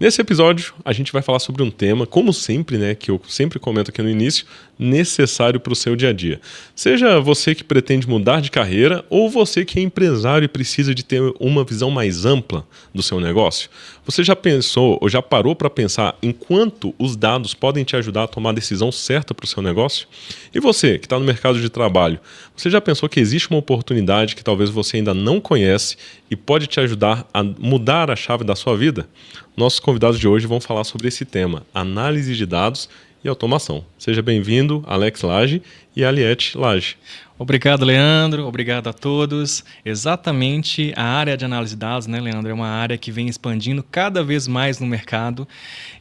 Nesse episódio, a gente vai falar sobre um tema, como sempre, né, que eu sempre comento aqui no início, necessário para o seu dia a dia. Seja você que pretende mudar de carreira ou você que é empresário e precisa de ter uma visão mais ampla do seu negócio. Você já pensou ou já parou para pensar em quanto os dados podem te ajudar a tomar a decisão certa para o seu negócio? E você que está no mercado de trabalho, você já pensou que existe uma oportunidade que talvez você ainda não conhece e pode te ajudar a mudar a chave da sua vida? Nossos convidados de hoje vão falar sobre esse tema, análise de dados e automação. Seja bem-vindo, Alex Lage e Aliette Lage. Obrigado, Leandro. Obrigado a todos. Exatamente, a área de análise de dados, né, Leandro, é uma área que vem expandindo cada vez mais no mercado.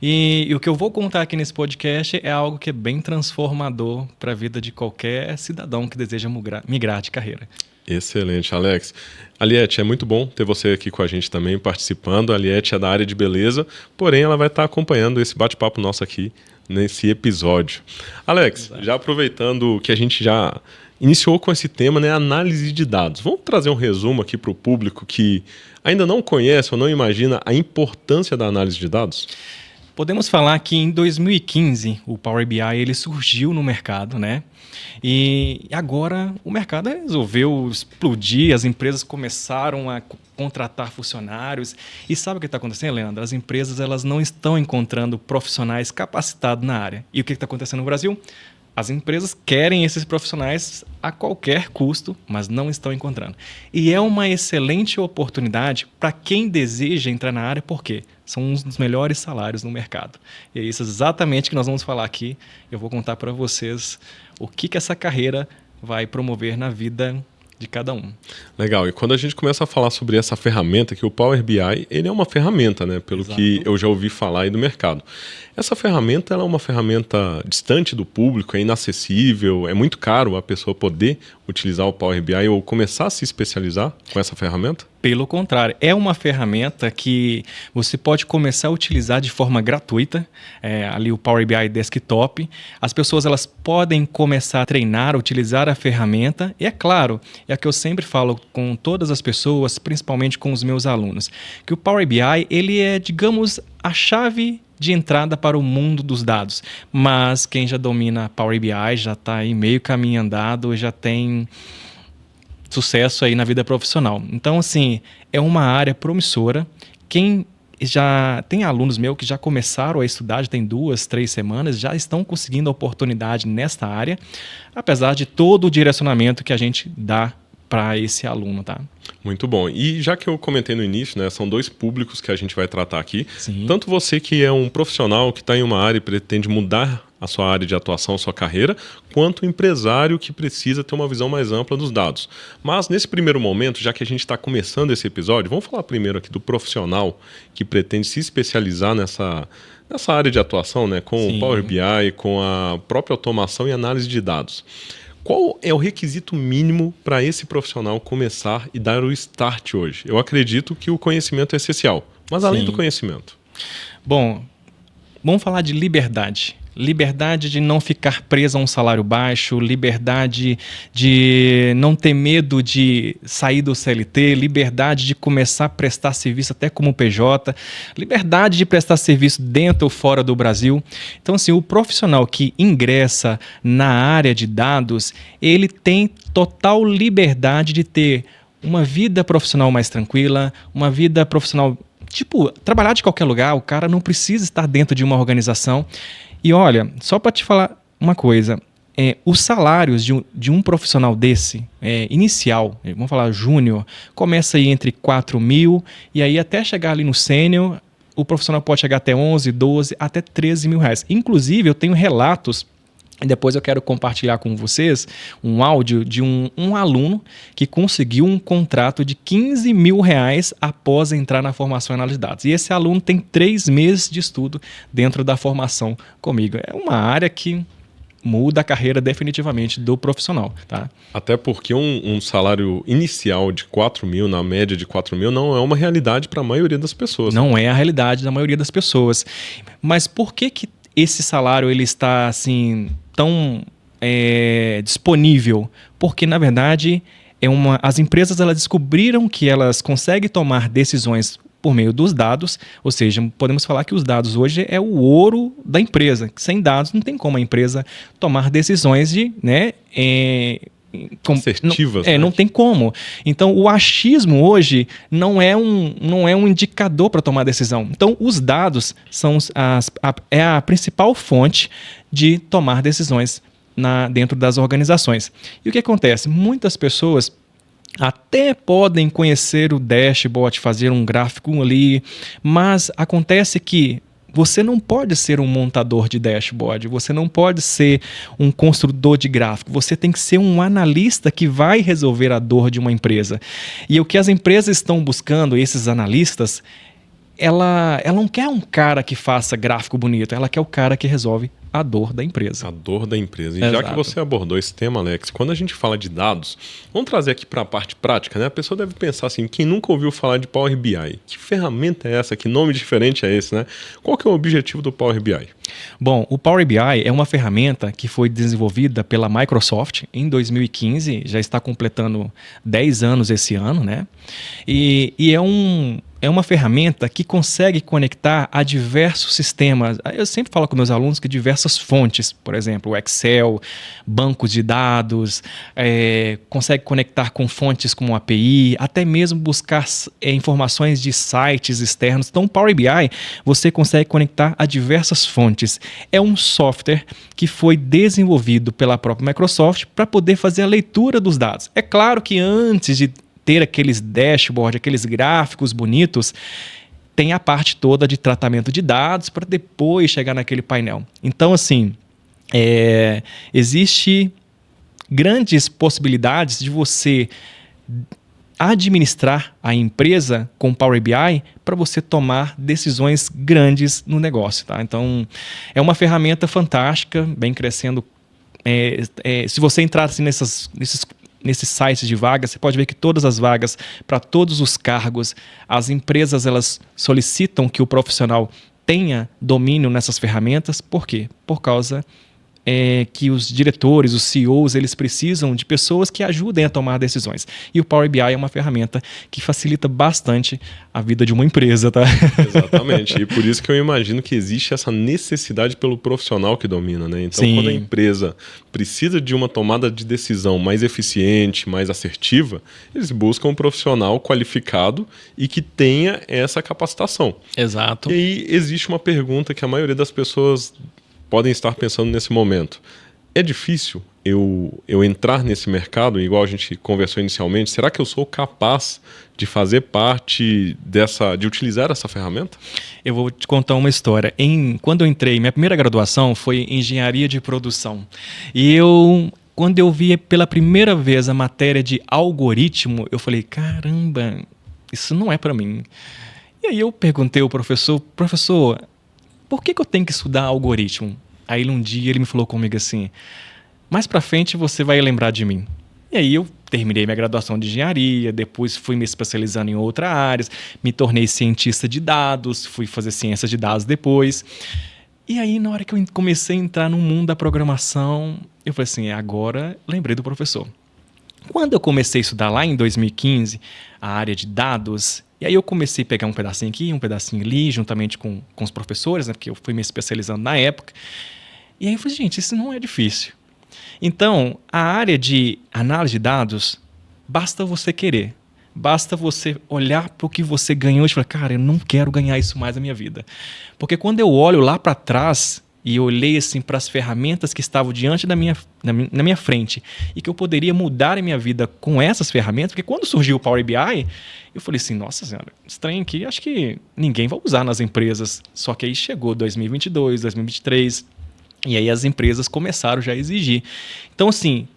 E o que eu vou contar aqui nesse podcast é algo que é bem transformador para a vida de qualquer cidadão que deseja migrar de carreira. Excelente, Alex. Aliette, é muito bom ter você aqui com a gente também, participando. A Aliette é da área de beleza, porém ela vai estar acompanhando esse bate-papo nosso aqui nesse episódio. Alex, Exato. Já aproveitando que a gente já iniciou com esse tema, né, análise de dados. Vamos trazer um resumo aqui para o público que ainda não conhece ou não imagina a importância da análise de dados? Podemos falar que em 2015 o Power BI ele surgiu no mercado, né? E agora o mercado resolveu explodir, as empresas começaram a contratar funcionários. E sabe o que está acontecendo, Leandro? As empresas elas não estão encontrando profissionais capacitados na área. E o que está acontecendo no Brasil? As empresas querem esses profissionais a qualquer custo, mas não estão encontrando. E é uma excelente oportunidade para quem deseja entrar na área, porque são um dos melhores salários no mercado. E é isso exatamente que nós vamos falar aqui. Eu vou contar para vocês o que essa carreira vai promover na vida de cada um. Legal, e quando a gente começa a falar sobre essa ferramenta, que o Power BI, ele é uma ferramenta, né, pelo Exato. Que eu já ouvi falar aí do mercado. Essa ferramenta, ela é uma ferramenta distante do público, é inacessível, é muito caro a pessoa poder utilizar o Power BI ou começar a se especializar com essa ferramenta? Pelo contrário, é uma ferramenta que você pode começar a utilizar de forma gratuita, ali o Power BI Desktop. As pessoas elas podem começar a treinar, a utilizar a ferramenta. E é claro, é o que eu sempre falo com todas as pessoas, principalmente com os meus alunos, que o Power BI ele é, digamos, a chave de entrada para o mundo dos dados. Mas quem já domina Power BI já está aí meio caminho andado, já tem sucesso aí na vida profissional. Então, assim, é uma área promissora. Quem já tem alunos meus que já começaram a estudar, já tem 2, 3 semanas, já estão conseguindo a oportunidade nesta área, apesar de todo o direcionamento que a gente dá para esse aluno, tá? Muito bom. E já que eu comentei no início, né, são 2 públicos que a gente vai tratar aqui. Sim. Tanto você que é um profissional que está em uma área e pretende mudar a sua área de atuação, a sua carreira, quanto o empresário que precisa ter uma visão mais ampla dos dados. Mas nesse primeiro momento, já que a gente está começando esse episódio, vamos falar primeiro aqui do profissional que pretende se especializar nessa área de atuação, né, com Sim. o Power BI, com a própria automação e análise de dados. Qual é o requisito mínimo para esse profissional começar e dar o start hoje? Eu acredito que o conhecimento é essencial, mas além do conhecimento. Bom, vamos falar de liberdade. Liberdade de não ficar preso a um salário baixo, liberdade de não ter medo de sair do CLT, liberdade de começar a prestar serviço até como PJ, liberdade de prestar serviço dentro ou fora do Brasil. Então, assim, o profissional que ingressa na área de dados, ele tem total liberdade de ter uma vida profissional mais tranquila, uma vida profissional, tipo, trabalhar de qualquer lugar, o cara não precisa estar dentro de uma organização. E olha, só para te falar uma coisa, os salários de um profissional desse, inicial, vamos falar júnior, começa aí entre 4 mil e aí até chegar ali no sênior, o profissional pode chegar até 11, 12, até 13 mil reais. Inclusive, eu tenho relatos, e depois eu quero compartilhar com vocês um áudio de um aluno que conseguiu um contrato de 15 mil reais após entrar na formação em análise de dados. E esse aluno tem 3 meses de estudo dentro da formação comigo. É uma área que muda a carreira definitivamente do profissional, tá? Até porque um salário inicial de 4 mil, na média de 4 mil, não é uma realidade para a maioria das pessoas. Não é a realidade da maioria das pessoas. Mas por que esse salário ele está assim tão disponível? Porque, na verdade, as empresas elas descobriram que elas conseguem tomar decisões por meio dos dados, ou seja, podemos falar que os dados hoje é o ouro da empresa. Sem dados não tem como a empresa tomar decisões de, né, assertivas. Não tem como. Então, o achismo hoje não é um indicador para tomar decisão. Então, os dados são é a principal fonte de tomar decisões dentro das organizações. E o que acontece? Muitas pessoas até podem conhecer o dashboard, fazer um gráfico ali, mas acontece que você não pode ser um montador de dashboard, você não pode ser um construtor de gráfico, você tem que ser um analista que vai resolver a dor de uma empresa. E o que as empresas estão buscando, esses analistas, ela não quer um cara que faça gráfico bonito, ela quer o cara que resolve a dor da empresa. A dor da empresa. E Exato. já que você abordou esse tema, Alex, quando a gente fala de dados, vamos trazer aqui para a parte prática, né? A pessoa deve pensar assim, quem nunca ouviu falar de Power BI? Que ferramenta é essa? Que nome diferente é esse, né? Qual que é o objetivo do Power BI? Bom, o Power BI é uma ferramenta que foi desenvolvida pela Microsoft em 2015, já está completando 10 anos esse ano, né? E é uma ferramenta que consegue conectar a diversos sistemas. Eu sempre falo com meus alunos que diversas fontes, por exemplo, o Excel, bancos de dados, consegue conectar com fontes como API, até mesmo buscar informações de sites externos. Então, o Power BI você consegue conectar a diversas fontes. É um software que foi desenvolvido pela própria Microsoft para poder fazer a leitura dos dados. É claro que antes de ter aqueles dashboards, aqueles gráficos bonitos, tem a parte toda de tratamento de dados para depois chegar naquele painel. Então, assim, existe grandes possibilidades de você administrar a empresa com Power BI para você tomar decisões grandes no negócio. Tá? Então, é uma ferramenta fantástica, vem crescendo. Se você entrar assim, nesses sites de vagas, você pode ver que todas as vagas, para todos os cargos, as empresas elas solicitam que o profissional tenha domínio nessas ferramentas. Por quê? Por causa que os diretores, os CEOs, eles precisam de pessoas que ajudem a tomar decisões. E o Power BI é uma ferramenta que facilita bastante a vida de uma empresa, tá? Exatamente. E por isso que eu imagino que existe essa necessidade pelo profissional que domina, né? Então, Sim. quando a empresa precisa de uma tomada de decisão mais eficiente, mais assertiva, eles buscam um profissional qualificado e que tenha essa capacitação. Exato. E aí existe uma pergunta que a maioria das pessoas podem estar pensando nesse momento. É difícil eu entrar nesse mercado, igual a gente conversou inicialmente? Será que eu sou capaz de fazer parte de utilizar essa ferramenta? Eu vou te contar uma história. Quando eu entrei, minha primeira graduação foi em engenharia de produção. E quando eu vi pela primeira vez a matéria de algoritmo, eu falei, caramba, isso não é para mim. E aí eu perguntei ao professor, por que eu tenho que estudar algoritmo? Aí um dia ele me falou comigo assim, mais pra frente você vai lembrar de mim. E aí eu terminei minha graduação de engenharia, depois fui me especializando em outras áreas, me tornei cientista de dados, fui fazer ciência de dados depois. E aí na hora que eu comecei a entrar no mundo da programação, eu falei assim, agora lembrei do professor. Quando eu comecei a estudar lá em 2015, a área de dados, e aí eu comecei a pegar um pedacinho aqui, um pedacinho ali, juntamente com os professores, né, porque eu fui me especializando na época. E aí eu falei, gente, isso não é difícil. Então, a área de análise de dados, basta você querer. Basta você olhar para o que você ganhou e falar, cara, eu não quero ganhar isso mais na minha vida. Porque quando eu olho lá para trás e olhei assim, para as ferramentas que estavam diante na minha frente e que eu poderia mudar a minha vida com essas ferramentas, porque quando surgiu o Power BI, eu falei assim, nossa senhora, esse trem aqui acho que ninguém vai usar nas empresas. Só que aí chegou 2022, 2023, e aí as empresas começaram já a exigir. Então assim,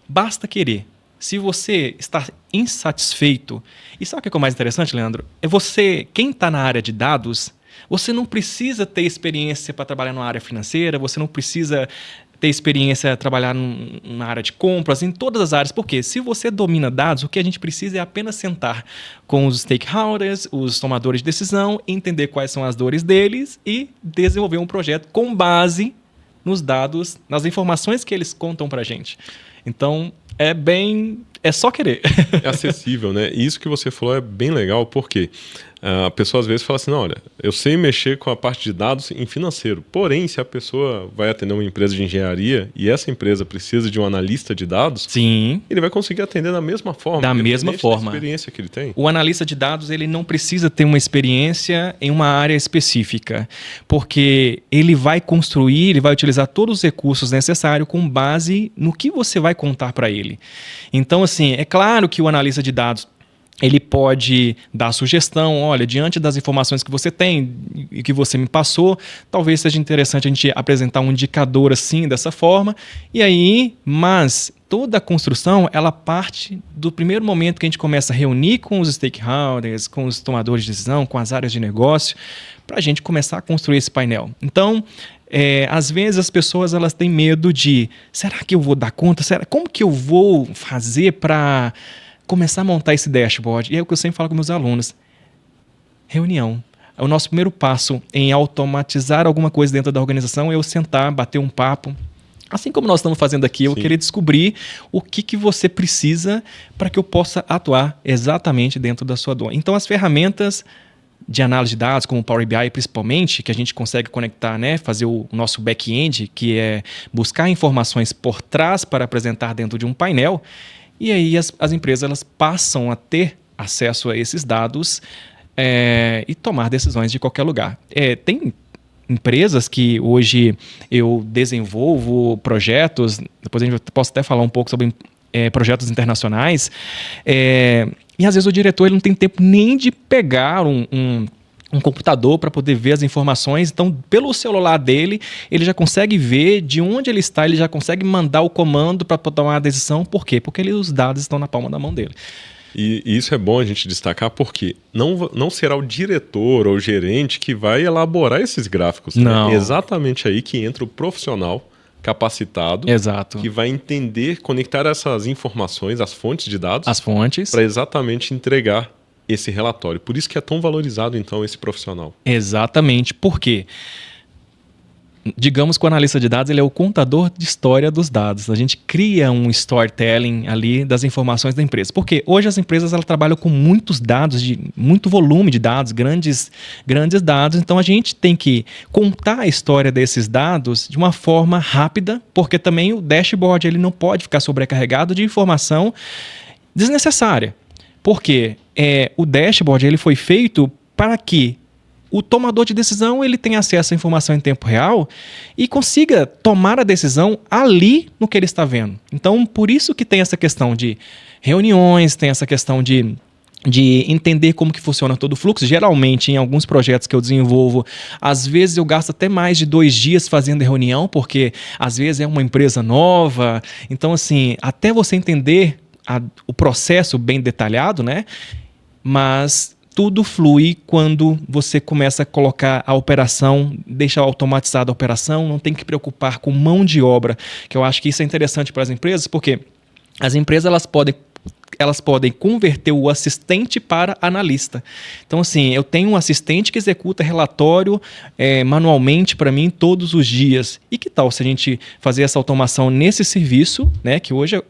basta querer. Se você está insatisfeito, e sabe o que é o mais interessante, Leandro? Quem está na área de dados, você não precisa ter experiência para trabalhar na área financeira, você não precisa ter experiência trabalhar na área de compras, em todas as áreas. Porque se você domina dados, o que a gente precisa é apenas sentar com os stakeholders, os tomadores de decisão, entender quais são as dores deles e desenvolver um projeto com base nos dados, nas informações que eles contam para a gente. Então, é só querer. É acessível, né? E isso que você falou é bem legal, porque A pessoa às vezes fala assim, não, olha, eu sei mexer com a parte de dados em financeiro, porém, se a pessoa vai atender uma empresa de engenharia e essa empresa precisa de um analista de dados, Sim. ele vai conseguir atender da mesma forma. Da mesma forma. Da experiência que ele tem. O analista de dados, ele não precisa ter uma experiência em uma área específica, porque ele vai construir, ele vai utilizar todos os recursos necessários com base no que você vai contar para ele. Então, assim, é claro que o analista de dados ele pode dar sugestão, olha, diante das informações que você tem e que você me passou, talvez seja interessante a gente apresentar um indicador assim, dessa forma, e aí, mas toda a construção, ela parte do primeiro momento que a gente começa a reunir com os stakeholders, com os tomadores de decisão, com as áreas de negócio, para a gente começar a construir esse painel. Então, às vezes as pessoas elas têm medo de, será que eu vou dar conta? Como que eu vou fazer para começar a montar esse dashboard? E é o que eu sempre falo com meus alunos. Reunião. O nosso primeiro passo em automatizar alguma coisa dentro da organização é eu sentar, bater um papo. Assim como nós estamos fazendo aqui, eu queria descobrir o que você precisa para que eu possa atuar exatamente dentro da sua dor. Então, as ferramentas de análise de dados, como o Power BI principalmente, que a gente consegue conectar, né, fazer o nosso back-end, que é buscar informações por trás para apresentar dentro de um painel. E aí as empresas elas passam a ter acesso a esses dados e tomar decisões de qualquer lugar. Tem empresas que hoje eu desenvolvo projetos, depois a gente posso até falar um pouco sobre projetos internacionais, e às vezes o diretor ele não tem tempo nem de pegar um computador para poder ver as informações. Então, pelo celular dele, ele já consegue ver de onde ele está, ele já consegue mandar o comando para tomar a decisão. Por quê? Porque os dados estão na palma da mão dele. E isso é bom a gente destacar porque não será o diretor ou o gerente que vai elaborar esses gráficos. Não. É exatamente aí que entra o profissional capacitado. Exato. Que vai entender, conectar essas informações, as fontes de dados. As fontes. Para exatamente entregar esse relatório. Por isso que é tão valorizado, então, esse profissional. Exatamente. Por quê? Digamos que o analista de dados ele é o contador de história dos dados. A gente cria um storytelling ali das informações da empresa. Porque hoje as empresas elas trabalham com muitos dados, muito volume de dados, grandes dados. Então a gente tem que contar a história desses dados de uma forma rápida, porque também o dashboard ele não pode ficar sobrecarregado de informação desnecessária. Porque o dashboard ele foi feito para que o tomador de decisão ele tenha acesso à informação em tempo real e consiga tomar a decisão ali no que ele está vendo. Então, por isso que tem essa questão de reuniões, tem essa questão de entender como que funciona todo o fluxo. Geralmente, em alguns projetos que eu desenvolvo, às vezes eu gasto até mais de 2 dias fazendo reunião, porque às vezes é uma empresa nova. Então, assim, até você entender o processo bem detalhado, né? Mas tudo flui quando você começa a colocar a operação, deixa automatizada a operação, não tem que preocupar com mão de obra, que eu acho que isso é interessante para as empresas, porque as empresas elas podem converter o assistente para analista. Então, assim, eu tenho um assistente que executa relatório manualmente para mim todos os dias. E que tal se a gente fazer essa automação nesse serviço, né, que hoje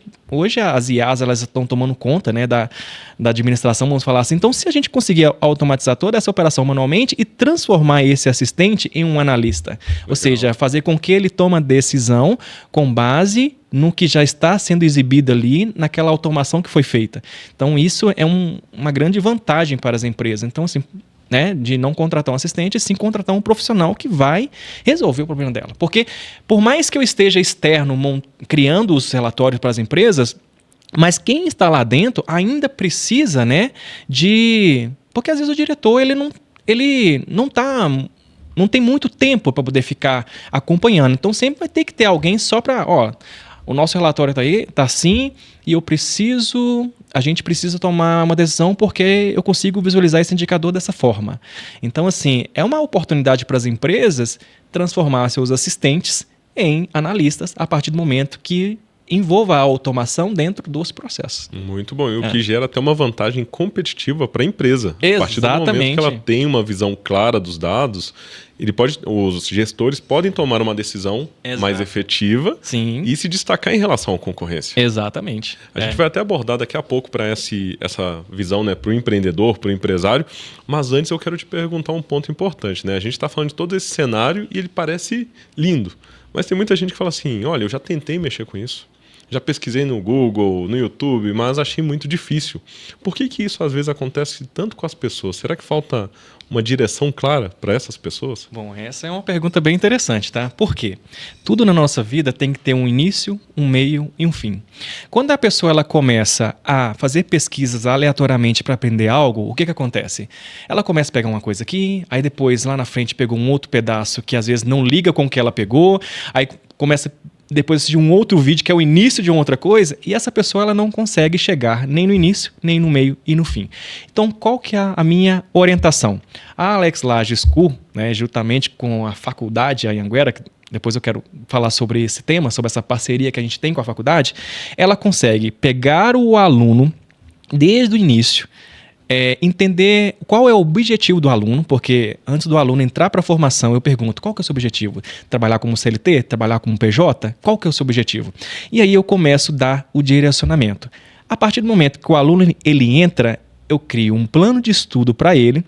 as IAs elas estão tomando conta, né, da administração, vamos falar assim. Então, se a gente conseguir automatizar toda essa operação manualmente e transformar esse assistente em um analista, ou seja, fazer com que ele tome a decisão com base no que já está sendo exibido ali, naquela automação que foi feita. Então, isso é uma grande vantagem para as empresas. Então, assim, né, de não contratar um assistente, e sim contratar um profissional que vai resolver o problema dela. Porque, por mais que eu esteja externo criando os relatórios para as empresas, mas quem está lá dentro ainda precisa, né, porque às vezes o diretor ele não tem muito tempo para poder ficar acompanhando. Então, sempre vai ter que ter alguém só para, o nosso relatório está aí, está assim, e a gente precisa tomar uma decisão porque eu consigo visualizar esse indicador dessa forma. Então, assim, é uma oportunidade para as empresas transformar seus assistentes em analistas a partir do momento que envolva a automação dentro dos processos. Muito bom. E o que gera até uma vantagem competitiva para a empresa. Exatamente. A partir do momento que ela tem uma visão clara dos dados, os gestores podem tomar uma decisão mais efetiva Sim. e se destacar em relação à concorrência. Exatamente. A gente vai até abordar daqui a pouco para essa visão, né, para o empreendedor, para o empresário, mas antes eu quero te perguntar um ponto importante, né? A gente está falando de todo esse cenário e ele parece lindo, mas tem muita gente que fala assim, olha, eu já tentei mexer com isso, já pesquisei no Google, no YouTube, mas achei muito difícil. Por que isso às vezes acontece tanto com as pessoas? Será que falta uma direção clara para essas pessoas? Bom, essa é uma pergunta bem interessante, tá? Por quê? Tudo na nossa vida tem que ter um início, um meio e um fim. Quando a pessoa ela começa a fazer pesquisas aleatoriamente para aprender algo, o que acontece? Ela começa a pegar uma coisa aqui, aí depois lá na frente pegou um outro pedaço que às vezes não liga com o que ela pegou, aí começa depois de um outro vídeo que é o início de uma outra coisa, e essa pessoa ela não consegue chegar nem no início, nem no meio e no fim. Então, qual que é a minha orientação? A Alex Laje School, né, juntamente com a faculdade a Anhanguera, que depois eu quero falar sobre esse tema, sobre essa parceria que a gente tem com a faculdade, ela consegue pegar o aluno desde o início, entender qual é o objetivo do aluno, porque antes do aluno entrar para a formação, eu pergunto, qual que é o seu objetivo? Trabalhar como CLT? Trabalhar como PJ? Qual que é o seu objetivo? E aí eu começo a dar o direcionamento. A partir do momento que o aluno ele entra, eu crio um plano de estudo para ele,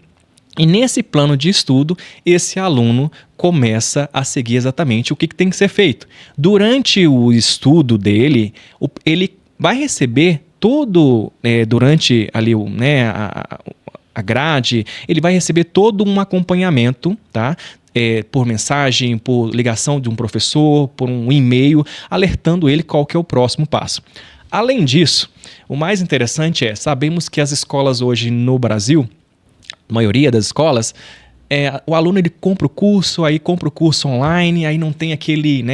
e nesse plano de estudo, esse aluno começa a seguir exatamente o que tem que ser feito. Durante o estudo dele, ele vai receber durante ali a grade, ele vai receber todo um acompanhamento, tá? Por mensagem, por ligação de um professor, por um e-mail, alertando ele qual que é o próximo passo. Além disso, o mais interessante sabemos que as escolas hoje no Brasil, a maioria das escolas, o aluno ele compra o curso online, aí não tem aquele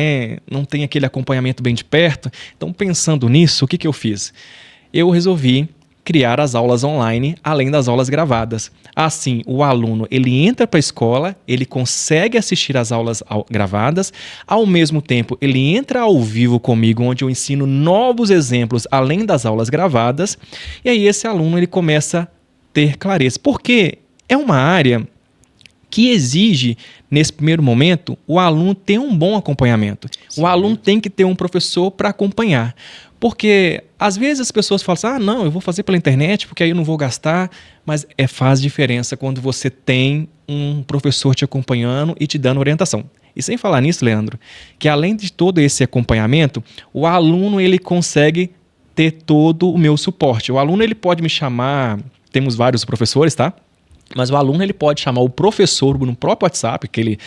acompanhamento bem de perto. Então, pensando nisso, o que eu fiz? Eu resolvi criar as aulas online, além das aulas gravadas. Assim, o aluno ele entra para a escola, ele consegue assistir às aulas gravadas, ao mesmo tempo ele entra ao vivo comigo, onde eu ensino novos exemplos, além das aulas gravadas, e aí esse aluno ele começa a ter clareza. Porque é uma área que exige, nesse primeiro momento, o aluno ter um bom acompanhamento. Sim. O aluno tem que ter um professor para acompanhar. Porque, às vezes, as pessoas falam assim, não, eu vou fazer pela internet, porque aí eu não vou gastar, mas faz diferença quando você tem um professor te acompanhando e te dando orientação. E sem falar nisso, Leandro, que além de todo esse acompanhamento, o aluno ele consegue ter todo o meu suporte. O aluno ele pode me chamar, temos vários professores, tá? Mas o aluno ele pode chamar o professor no próprio WhatsApp, que ele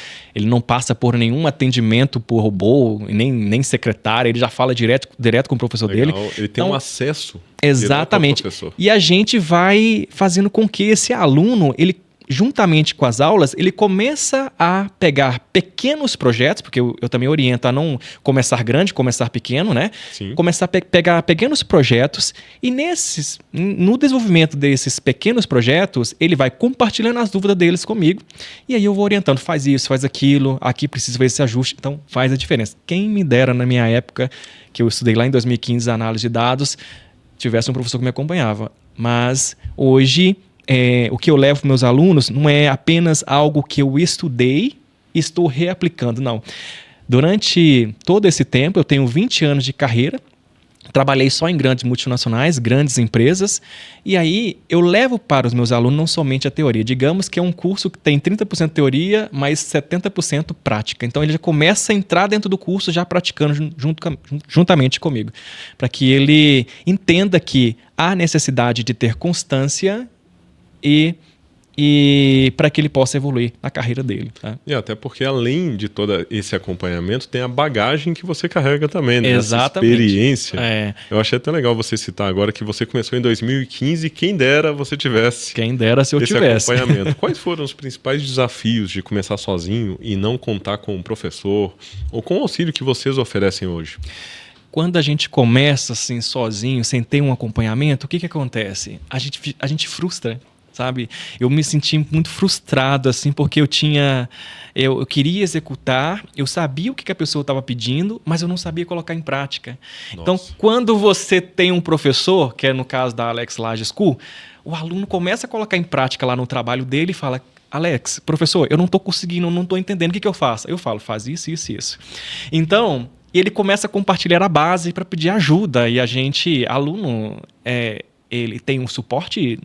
não passa por nenhum atendimento por robô, nem secretária, ele já fala direto com o professor dele. Ele tem um acesso exatamente. Direto ao professor. E a gente vai fazendo com que esse aluno, ele juntamente com as aulas, ele começa a pegar pequenos projetos, porque eu também oriento a não começar grande, começar pequeno, né? Sim. Começar a pegar pequenos projetos e no desenvolvimento desses pequenos projetos, ele vai compartilhando as dúvidas deles comigo e aí eu vou orientando, faz isso, faz aquilo, aqui precisa ver esse ajuste, então faz a diferença. Quem me dera na minha época, que eu estudei lá em 2015, análise de dados, tivesse um professor que me acompanhava, mas hoje o que eu levo para meus alunos não é apenas algo que eu estudei e estou reaplicando, não. Durante todo esse tempo, eu tenho 20 anos de carreira, trabalhei só em grandes multinacionais, grandes empresas, e aí eu levo para os meus alunos não somente a teoria. Digamos que é um curso que tem 30% teoria, mais 70% prática. Então ele já começa a entrar dentro do curso já praticando juntamente comigo, para que ele entenda que há necessidade de ter constância e para que ele possa evoluir na carreira dele. Tá? E até porque, além de todo esse acompanhamento, tem a bagagem que você carrega também, né? Exatamente. Essa experiência. Eu achei até legal você citar agora que você começou em 2015 e quem dera você tivesse. Quem dera se eu esse tivesse. Acompanhamento. Quais foram os principais desafios de começar sozinho e não contar com um professor ou com o auxílio que vocês oferecem hoje? Quando a gente começa assim sozinho, sem ter um acompanhamento, o que acontece? A gente frustra. Sabe? Eu me senti muito frustrado, assim, porque eu queria executar, eu sabia o que a pessoa estava pedindo, mas eu não sabia colocar em prática. Nossa. Então, quando você tem um professor, que é no caso da Alex Laje School, o aluno começa a colocar em prática lá no trabalho dele e fala, Alex, professor, eu não estou conseguindo, não estou entendendo, o que eu faço? Eu falo, faz isso, isso e isso. Então, ele começa a compartilhar a base para pedir ajuda. E a gente, aluno, ele tem um suporte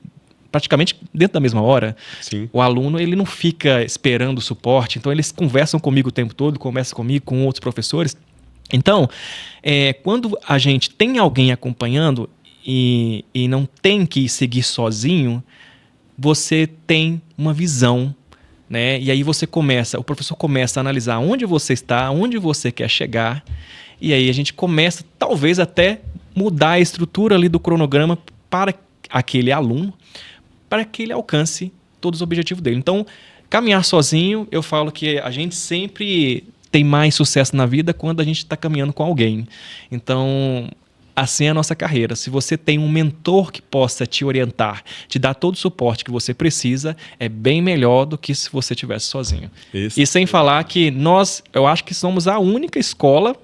praticamente dentro da mesma hora. Sim. O aluno, ele não fica esperando o suporte. Então, eles conversam comigo o tempo todo, conversam comigo, com outros professores. Então, quando a gente tem alguém acompanhando e não tem que seguir sozinho, você tem uma visão, né? E aí o professor começa a analisar onde você está, onde você quer chegar, e aí a gente começa, talvez até mudar a estrutura ali do cronograma para aquele aluno, para que ele alcance todos os objetivos dele. Então, caminhar sozinho, eu falo que a gente sempre tem mais sucesso na vida quando a gente está caminhando com alguém. Então, assim é a nossa carreira. Se você tem um mentor que possa te orientar, te dar todo o suporte que você precisa, é bem melhor do que se você estivesse sozinho. Isso. E sem falar que eu acho que somos a única escola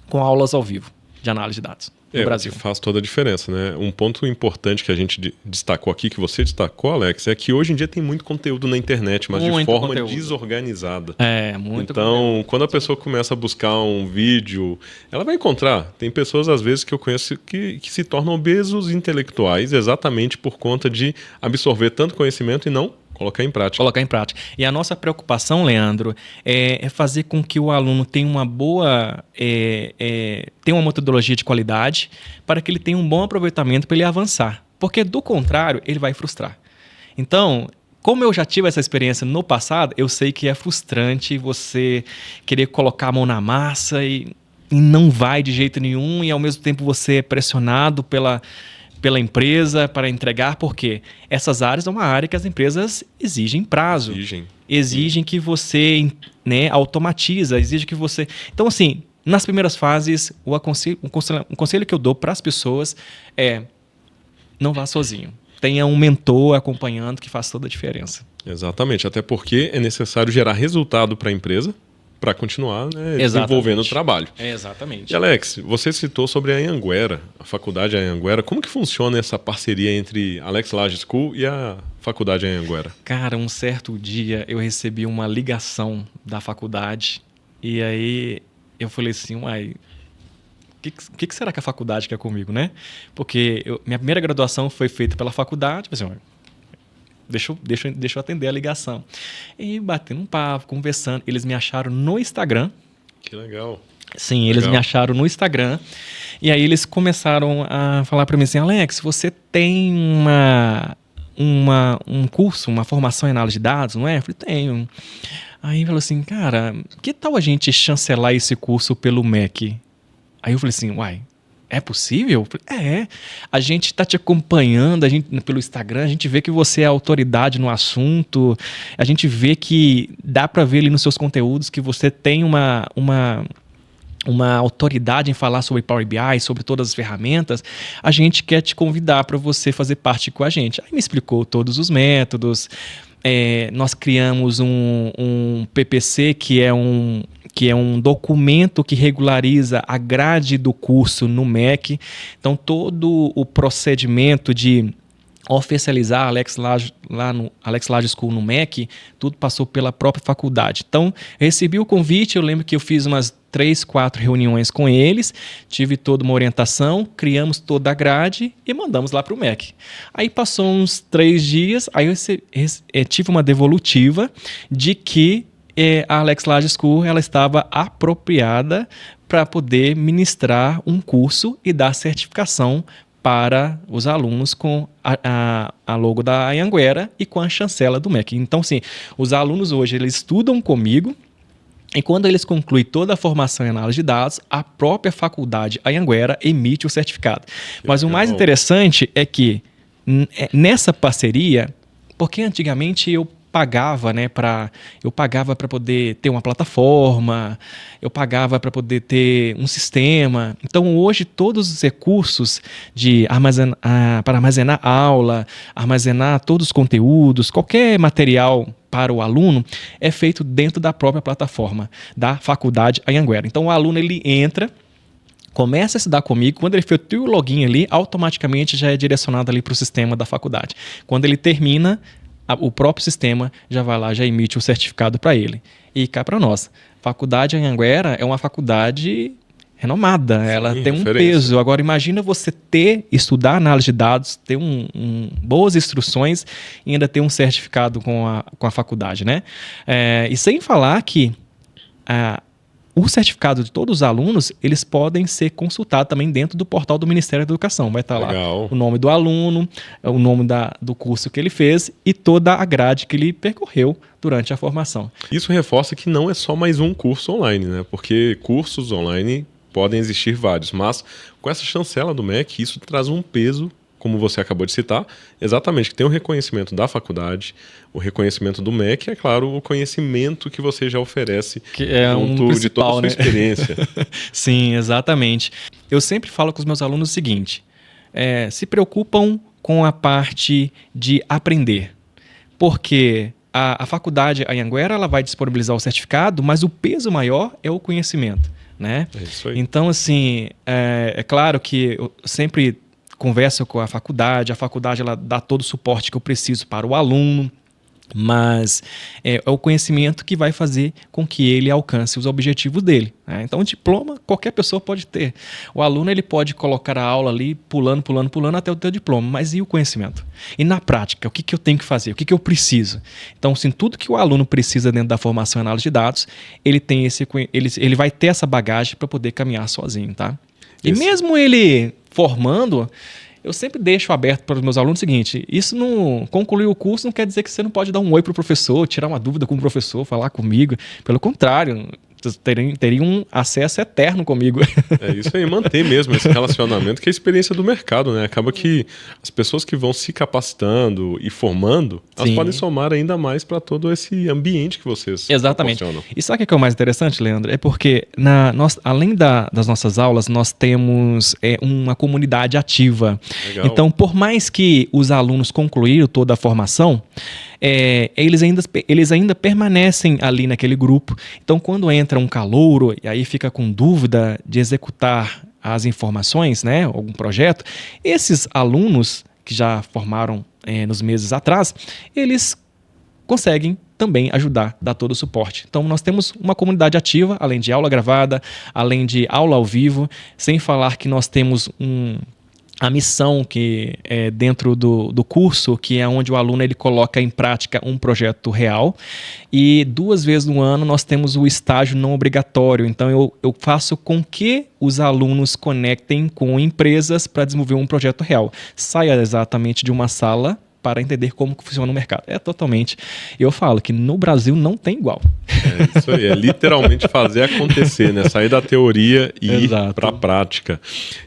com aulas ao vivo de análise de dados no Brasil. Faz toda a diferença, né? Um ponto importante que a gente destacou aqui, que você destacou, Alex, é que hoje em dia tem muito conteúdo na internet, mas de forma desorganizada. Muito Então, conteúdo. quando a pessoa começa a buscar um vídeo, ela vai encontrar. Tem pessoas, às vezes, que eu conheço que se tornam obesos intelectuais exatamente por conta de absorver tanto conhecimento e não colocar em prática. E a nossa preocupação, Leandro, é fazer com que o aluno tenha uma boa... tenha uma metodologia de qualidade para que ele tenha um bom aproveitamento para ele avançar. Porque, do contrário, ele vai frustrar. Então, como eu já tive essa experiência no passado, eu sei que é frustrante você querer colocar a mão na massa e não vai de jeito nenhum, e ao mesmo tempo você é pressionado pela empresa para entregar, porque essas áreas é uma área que as empresas exigem prazo. Exigem que você, né, automatiza, exige que você... Então, assim, nas primeiras fases, o conselho que eu dou para as pessoas é: não vá sozinho. Tenha um mentor acompanhando, que faz toda a diferença. Exatamente, até porque é necessário gerar resultado para a empresa para continuar, né, desenvolvendo o trabalho. Exatamente. E Alex, você citou sobre a Anhanguera, a faculdade Anhanguera. Como que funciona essa parceria entre Alex Laje School e a faculdade Anhanguera? Cara, um certo dia eu recebi uma ligação da faculdade e aí eu falei assim, uai, o que será que a faculdade quer comigo, né? Porque minha primeira graduação foi feita pela faculdade, assim, deixa eu atender a ligação. E batendo um papo, conversando. Eles me acharam no Instagram. Que legal. Sim, eles me acharam no Instagram. E aí eles começaram a falar para mim assim: Alex, você tem um curso, uma formação em análise de dados, não é? Eu falei, tenho. Aí falou assim, cara, que tal a gente chancelar esse curso pelo MEC? Aí eu falei assim, uai, é possível? Eu falei, a gente está te acompanhando pelo Instagram, a gente vê que você é autoridade no assunto, a gente vê que dá para ver ali nos seus conteúdos que você tem uma autoridade em falar sobre Power BI, sobre todas as ferramentas. A gente quer te convidar para você fazer parte com a gente. Aí me explicou todos os métodos. Nós criamos um PPC, que é um documento que regulariza a grade do curso no MEC. Então, todo o procedimento de oficializar Alex Laje School no MEC, tudo passou pela própria faculdade. Então, recebi o convite, eu lembro que eu fiz umas 3, 4 reuniões com eles, tive toda uma orientação, criamos toda a grade e mandamos lá para o MEC. Aí passou uns 3 dias, aí eu tive uma devolutiva de que a Alex Laje School ela estava apropriada para poder ministrar um curso e dar certificação para os alunos com a logo da Anhanguera e com a chancela do MEC. Então, sim, os alunos hoje eles estudam comigo e quando eles concluem toda a formação em análise de dados, a própria faculdade Anhanguera emite o certificado. Mas o mais interessante é que nessa parceria, porque antigamente eu pagava, né, para poder ter uma plataforma, eu pagava para poder ter um sistema. Então, hoje, todos os recursos para armazenar aula, armazenar todos os conteúdos, qualquer material para o aluno, é feito dentro da própria plataforma da faculdade Anhanguera. Então, o aluno ele entra, começa a estudar comigo, quando ele fez o login ali, automaticamente já é direcionado ali para o sistema da faculdade. Quando ele termina, o próprio sistema já vai lá, já emite o certificado para ele. E cá para nós. Faculdade Anhanguera é uma faculdade renomada, ela tem um referência. peso. Agora imagina você estudar análise de dados, ter boas instruções e ainda ter um certificado com a faculdade, né? E sem falar que o certificado de todos os alunos, eles podem ser consultados também dentro do portal do Ministério da Educação. Vai estar Legal. lá o nome do aluno, o nome do curso que ele fez e toda a grade que ele percorreu durante a formação. Isso reforça que não é só mais um curso online, né? Porque cursos online podem existir vários, mas com essa chancela do MEC, isso traz um peso, como você acabou de citar, exatamente, que tem o reconhecimento da faculdade, o reconhecimento do MEC e, é claro, o conhecimento que você já oferece que é junto de toda a sua, né, experiência. Sim, exatamente. Eu sempre falo com os meus alunos o seguinte, se preocupam com a parte de aprender, porque a faculdade Anhanguera, ela vai disponibilizar o certificado, mas o peso maior é o conhecimento. Né? É isso aí. Então, assim, é claro que eu sempre converso com a faculdade ela dá todo o suporte que eu preciso para o aluno, mas é o conhecimento que vai fazer com que ele alcance os objetivos dele, né? Então, o diploma qualquer pessoa pode ter. O aluno ele pode colocar a aula ali, pulando até o teu diploma, mas e o conhecimento? E na prática, o que eu tenho que fazer? O que eu preciso? Então, assim, tudo que o aluno precisa dentro da formação em análise de dados, ele vai ter essa bagagem para poder caminhar sozinho, tá? E mesmo ele formando, eu sempre deixo aberto para os meus alunos o seguinte, isso não concluir o curso não quer dizer que você não pode dar um oi para o professor, tirar uma dúvida com o professor, falar comigo. Pelo contrário, teriam um acesso eterno comigo. É isso aí, manter mesmo esse relacionamento, que é a experiência do mercado, né? Acaba que as pessoas que vão se capacitando e formando, elas podem somar ainda mais para todo esse ambiente que vocês proporcionam. E sabe o que é o mais interessante, Leandro? É porque, além das nossas aulas, nós temos uma comunidade ativa. Legal. Então, por mais que os alunos concluíram toda a formação, eles ainda permanecem ali naquele grupo. Então, quando entra um calouro e aí fica com dúvida de executar as informações, né, algum projeto, esses alunos que já formaram nos meses atrás, eles conseguem também ajudar, dar todo o suporte. Então, nós temos uma comunidade ativa, além de aula gravada, além de aula ao vivo, sem falar que nós temos a missão que é dentro do curso, que é onde o aluno ele coloca em prática um projeto real, e 2 vezes no ano nós temos o estágio não obrigatório. Então eu faço com que os alunos conectem com empresas para desenvolver um projeto real. Saia exatamente de uma sala para entender como que funciona o mercado. Eu falo que no Brasil não tem igual. É isso aí, é literalmente fazer acontecer, né? Sair da teoria e ir para a prática.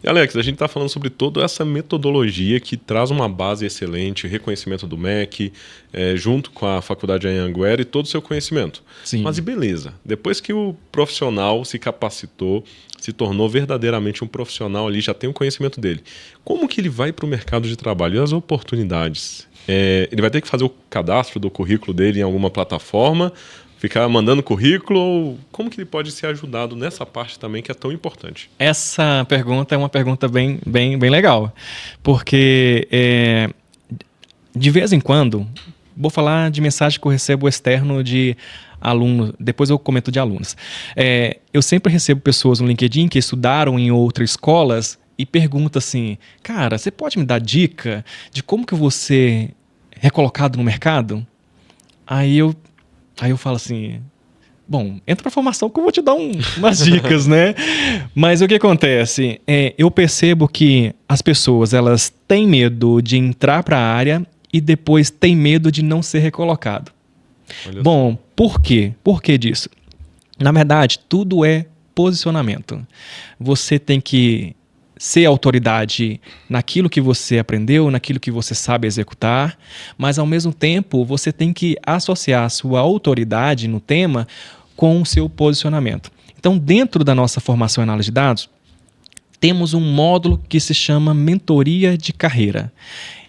E Alex, a gente está falando sobre toda essa metodologia que traz uma base excelente, reconhecimento do MEC, junto com a Faculdade Anhanguera e todo o seu conhecimento. Sim. Mas e beleza, depois que o profissional se capacitou, se tornou verdadeiramente um profissional ali, já tem o conhecimento dele, como que ele vai para o mercado de trabalho? E as oportunidades? Ele vai ter que fazer o cadastro do currículo dele em alguma plataforma, ficar mandando currículo, ou como que ele pode ser ajudado nessa parte também que é tão importante? Essa pergunta é uma pergunta bem legal, porque de vez em quando, vou falar de mensagem que eu recebo externo de alunos, depois eu comento de alunos. Eu sempre recebo pessoas no LinkedIn que estudaram em outras escolas e perguntam assim, cara, você pode me dar dica de como que eu vou ser recolocado no mercado? Aí eu falo assim, bom, entra na formação que eu vou te dar umas dicas, né? Mas o que acontece? Eu percebo que as pessoas, elas têm medo de entrar para a área e depois têm medo de não ser recolocado. Bom, por quê? Por que disso? Na verdade, tudo é posicionamento. Você tem que ser autoridade naquilo que você aprendeu, naquilo que você sabe executar, mas ao mesmo tempo você tem que associar a sua autoridade no tema com o seu posicionamento. Então, dentro da nossa formação em análise de dados, temos um módulo que se chama Mentoria de Carreira.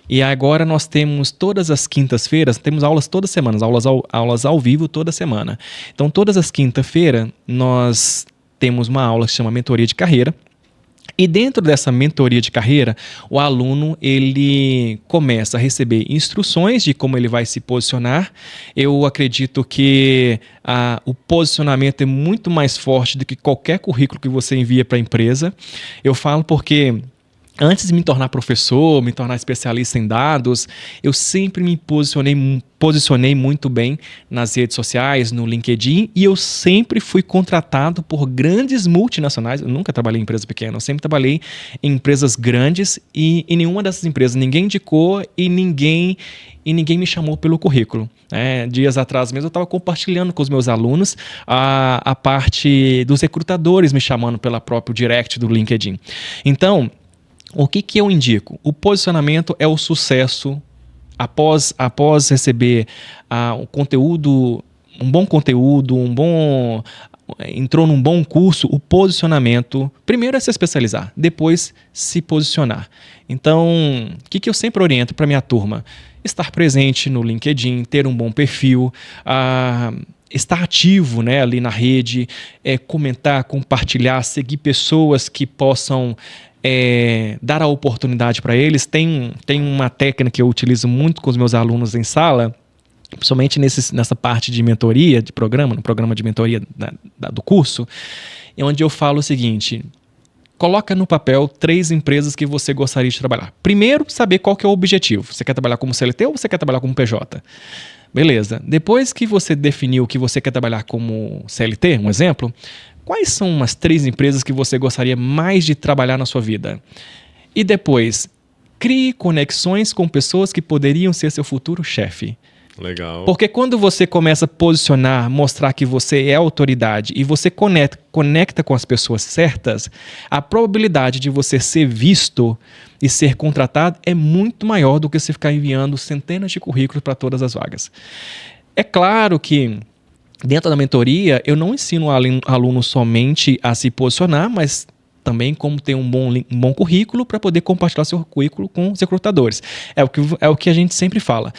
E agora nós temos todas as quintas-feiras, temos aulas toda semana, aulas ao vivo toda semana. Então, todas as quintas-feiras, nós temos uma aula que se chama Mentoria de Carreira. E dentro dessa mentoria de carreira, o aluno ele começa a receber instruções de como ele vai se posicionar. Eu acredito que o posicionamento é muito mais forte do que qualquer currículo que você envia para a empresa. Eu falo porque antes de me tornar professor, me tornar especialista em dados, eu sempre me posicionei muito bem nas redes sociais, no LinkedIn, e eu sempre fui contratado por grandes multinacionais. Eu nunca trabalhei em empresa pequena, eu sempre trabalhei em empresas grandes, e em nenhuma dessas empresas ninguém indicou e ninguém me chamou pelo currículo. Dias atrás mesmo eu estava compartilhando com os meus alunos a parte dos recrutadores me chamando pela própria direct do LinkedIn. Então, o que eu indico? O posicionamento é o sucesso. Após receber um conteúdo, um bom conteúdo, entrou num bom curso, o posicionamento, primeiro é se especializar, depois se posicionar. Então, o que eu sempre oriento para minha turma? Estar presente no LinkedIn, ter um bom perfil, estar ativo, né, ali na rede, comentar, compartilhar, seguir pessoas que possam dar a oportunidade para eles. Tem uma técnica que eu utilizo muito com os meus alunos em sala, principalmente nessa parte de mentoria, no programa de mentoria do curso, onde eu falo o seguinte: coloca no papel 3 empresas que você gostaria de trabalhar. Primeiro, saber qual que é o objetivo. Você quer trabalhar como CLT ou você quer trabalhar como PJ? Beleza. Depois que você definiu que você quer trabalhar como CLT, um exemplo, quais são umas 3 empresas que você gostaria mais de trabalhar na sua vida? E depois, crie conexões com pessoas que poderiam ser seu futuro chefe. Legal. Porque quando você começa a posicionar, mostrar que você é autoridade e você conecta com as pessoas certas, a probabilidade de você ser visto e ser contratado é muito maior do que você ficar enviando centenas de currículos para todas as vagas. É claro que dentro da mentoria, eu não ensino o aluno somente a se posicionar, mas também como ter um bom currículo para poder compartilhar seu currículo com os recrutadores. É o que a gente sempre fala.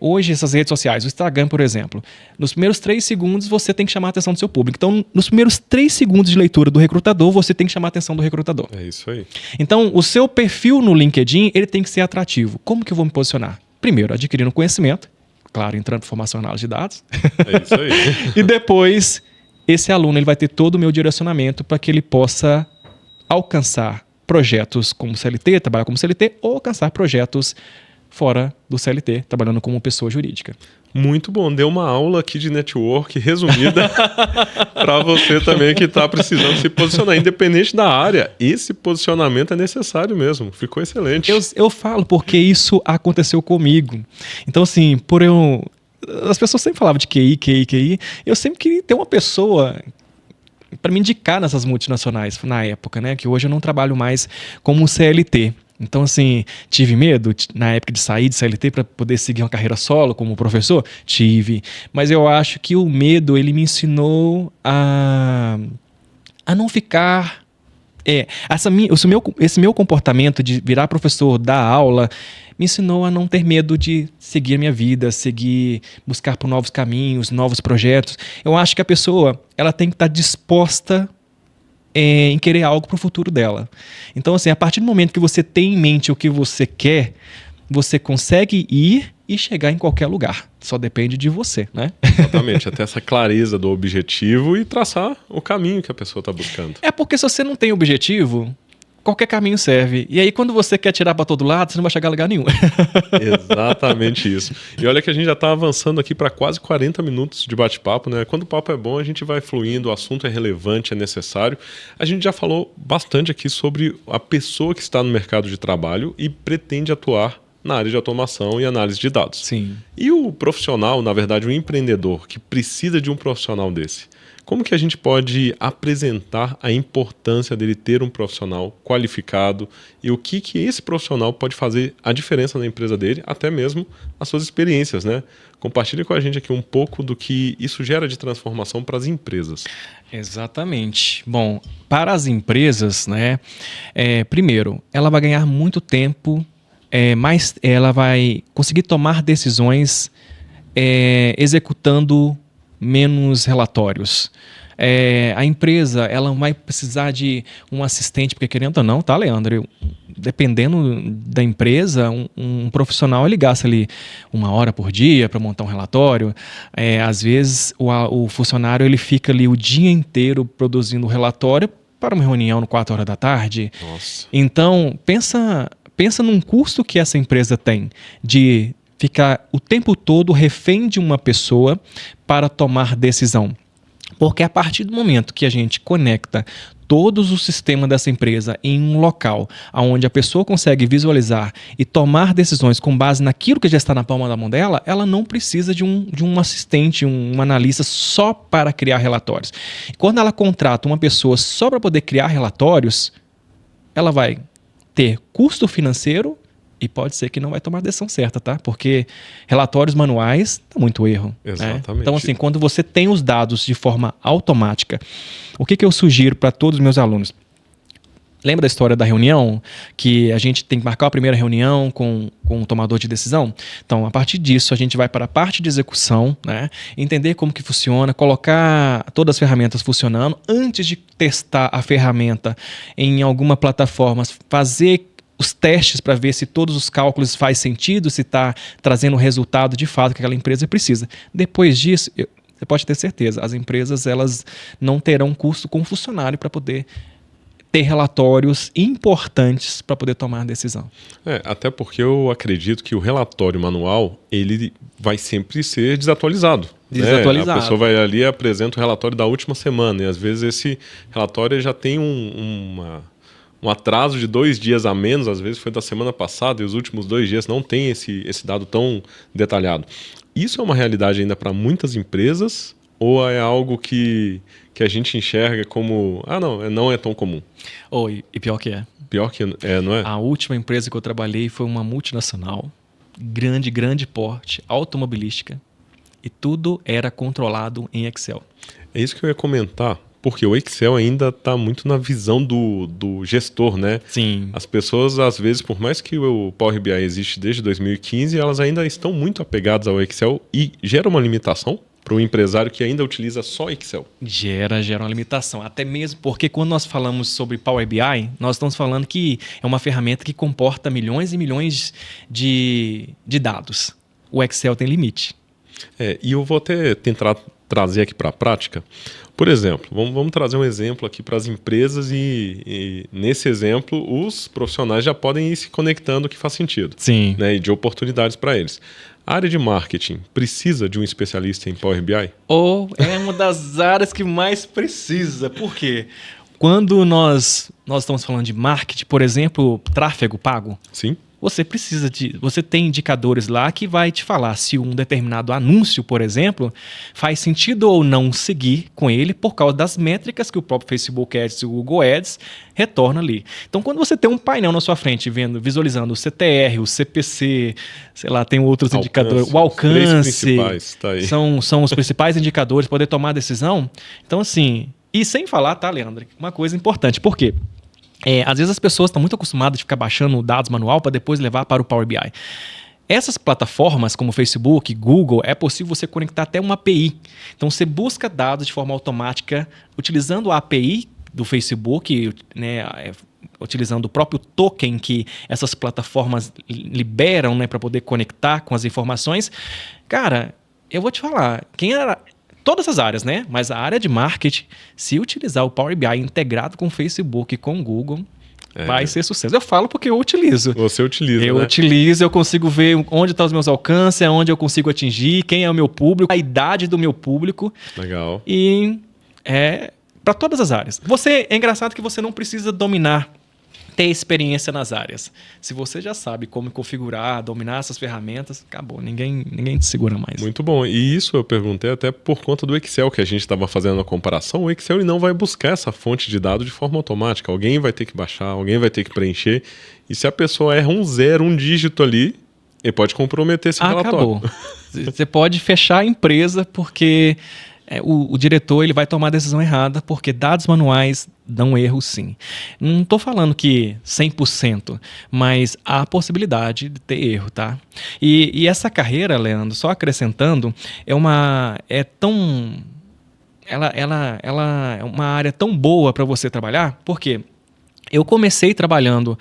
Hoje, essas redes sociais, o Instagram, por exemplo, nos primeiros 3 segundos você tem que chamar a atenção do seu público. Então, nos primeiros 3 segundos de leitura do recrutador, você tem que chamar a atenção do recrutador. É isso aí. Então, o seu perfil no LinkedIn, ele tem que ser atrativo. Como que eu vou me posicionar? Primeiro, adquirindo conhecimento. Claro, entrando em formação e análise de dados. É isso aí. E depois, esse aluno ele vai ter todo o meu direcionamento para que ele possa alcançar projetos como CLT, trabalhar como CLT, ou alcançar projetos fora do CLT, trabalhando como pessoa jurídica. Muito bom. Deu uma aula aqui de network resumida para você também que está precisando se posicionar. Independente da área, esse posicionamento é necessário mesmo. Ficou excelente. Eu falo porque isso aconteceu comigo. Então, assim, as pessoas sempre falavam de QI. Eu sempre queria ter uma pessoa para me indicar nessas multinacionais na época, né? Que hoje eu não trabalho mais como CLT. Então, assim, tive medo na época de sair de CLT para poder seguir uma carreira solo como professor? Tive. Mas eu acho que o medo, ele me ensinou a não ficar... Esse meu comportamento de virar professor, dar aula, me ensinou a não ter medo de seguir a minha vida, buscar por novos caminhos, novos projetos. Eu acho que a pessoa ela tem que estar disposta em querer algo para o futuro dela. Então, assim, a partir do momento que você tem em mente o que você quer, você consegue ir e chegar em qualquer lugar. Só depende de você, né? Exatamente, até essa clareza do objetivo e traçar o caminho que a pessoa está buscando. É porque se você não tem objetivo, qualquer caminho serve. E aí quando você quer tirar para todo lado, você não vai chegar a lugar nenhum. Exatamente isso. E olha que a gente já está avançando aqui para quase 40 minutos de bate-papo, né? Quando o papo é bom, a gente vai fluindo, o assunto é relevante, é necessário. A gente já falou bastante aqui sobre a pessoa que está no mercado de trabalho e pretende atuar na área de automação e análise de dados. Sim. E o profissional, na verdade, o empreendedor que precisa de um profissional desse, como que a gente pode apresentar a importância dele ter um profissional qualificado e o que esse profissional pode fazer a diferença na empresa dele, até mesmo as suas experiências, né? Compartilhe com a gente aqui um pouco do que isso gera de transformação para as empresas. Exatamente. Bom, para as empresas, né? Primeiro, ela vai ganhar muito tempo, mas ela vai conseguir tomar decisões executando menos relatórios. A empresa ela vai precisar de um assistente, porque querendo ou não, tá, Leandro? Dependendo da empresa, um profissional ele gasta ali 1 hora por dia para montar um relatório. Às vezes o funcionário ele fica ali o dia inteiro produzindo o relatório para uma reunião no 4 horas da tarde. Nossa. Então, pensa num custo que essa empresa tem de ficar o tempo todo refém de uma pessoa para tomar decisão. Porque a partir do momento que a gente conecta todos os sistemas dessa empresa em um local onde a pessoa consegue visualizar e tomar decisões com base naquilo que já está na palma da mão dela, ela não precisa de um assistente, um analista só para criar relatórios. E quando ela contrata uma pessoa só para poder criar relatórios, ela vai ter custo financeiro e pode ser que não vai tomar a decisão certa, tá? Porque relatórios manuais dá muito erro. Exatamente. Né? Então, assim, quando você tem os dados de forma automática, o que eu sugiro para todos os meus alunos? Lembra da história da reunião? Que a gente tem que marcar a primeira reunião com o tomador de decisão? Então, a partir disso, a gente vai para a parte de execução, né? Entender como que funciona, colocar todas as ferramentas funcionando. Antes de testar a ferramenta em alguma plataforma, fazer os testes para ver se todos os cálculos fazem sentido, se está trazendo o resultado de fato que aquela empresa precisa. Depois disso, você pode ter certeza, as empresas elas não terão custo com funcionário para poder ter relatórios importantes para poder tomar a decisão. Até porque eu acredito que o relatório manual ele vai sempre ser desatualizado. Desatualizado. A pessoa vai ali e apresenta o relatório da última semana e às vezes esse relatório já tem um atraso de 2 dias a menos, às vezes foi da semana passada e os últimos 2 dias não tem esse dado tão detalhado. Isso é uma realidade ainda para muitas empresas ou é algo que a gente enxerga como, não é tão comum? E pior que é. Pior que não é? A última empresa que eu trabalhei foi uma multinacional, grande porte, automobilística, e tudo era controlado em Excel. É isso que eu ia comentar. Porque o Excel ainda está muito na visão do gestor, né? Sim. As pessoas, às vezes, por mais que o Power BI existe desde 2015, elas ainda estão muito apegadas ao Excel e gera uma limitação para o empresário que ainda utiliza só Excel. Gera uma limitação. Até mesmo porque quando nós falamos sobre Power BI, nós estamos falando que é uma ferramenta que comporta milhões e milhões de dados. O Excel tem limite. E eu vou até tentar trazer aqui para a prática. Por exemplo, vamos trazer um exemplo aqui para as empresas e nesse exemplo os profissionais já podem ir se conectando que faz sentido. Sim. Né, e de oportunidades para eles. A área de marketing precisa de um especialista em Power BI? É uma das áreas que mais precisa. Por quê? Quando nós estamos falando de marketing, por exemplo, tráfego pago. Sim. Você tem indicadores lá que vai te falar se um determinado anúncio, por exemplo, faz sentido ou não seguir com ele por causa das métricas que o próprio Facebook Ads e o Google Ads retorna ali. Então, quando você tem um painel na sua frente visualizando o CTR, o CPC, sei lá, tem outros indicadores, o alcance, tá aí. são os principais indicadores para poder tomar a decisão. Então, assim, e sem falar, tá, Leandro, uma coisa importante, por quê? Às vezes as pessoas estão muito acostumadas de ficar baixando dados manual para depois levar para o Power BI. Essas plataformas como Facebook, Google, é possível você conectar até uma API. Então você busca dados de forma automática utilizando a API do Facebook, né, utilizando o próprio token que essas plataformas liberam, né, para poder conectar com as informações. Cara, eu vou te falar, todas as áreas, né? Mas a área de marketing, se utilizar o Power BI integrado com o Facebook e com o Google, vai ser sucesso. Eu falo porque eu utilizo. Você utiliza, Eu utilizo, eu consigo ver onde estão os meus alcances, onde eu consigo atingir, quem é o meu público, a idade do meu público. Legal. E para todas as áreas. É engraçado que você não precisa ter experiência nas áreas. Se você já sabe como configurar, dominar essas ferramentas, acabou. Ninguém te segura mais. Muito bom. E isso eu perguntei até por conta do Excel que a gente estava fazendo a comparação. O Excel ele não vai buscar essa fonte de dados de forma automática. Alguém vai ter que baixar, alguém vai ter que preencher. E se a pessoa erra um dígito ali, ele pode comprometer esse relatório. Acabou. Você pode fechar a empresa porque o diretor ele vai tomar a decisão errada, porque dados manuais dão erro sim. Não estou falando que 100%, mas há a possibilidade de ter erro, tá? E essa carreira, Leandro, só acrescentando, ela é uma área tão boa para você trabalhar, porque eu comecei trabalhando,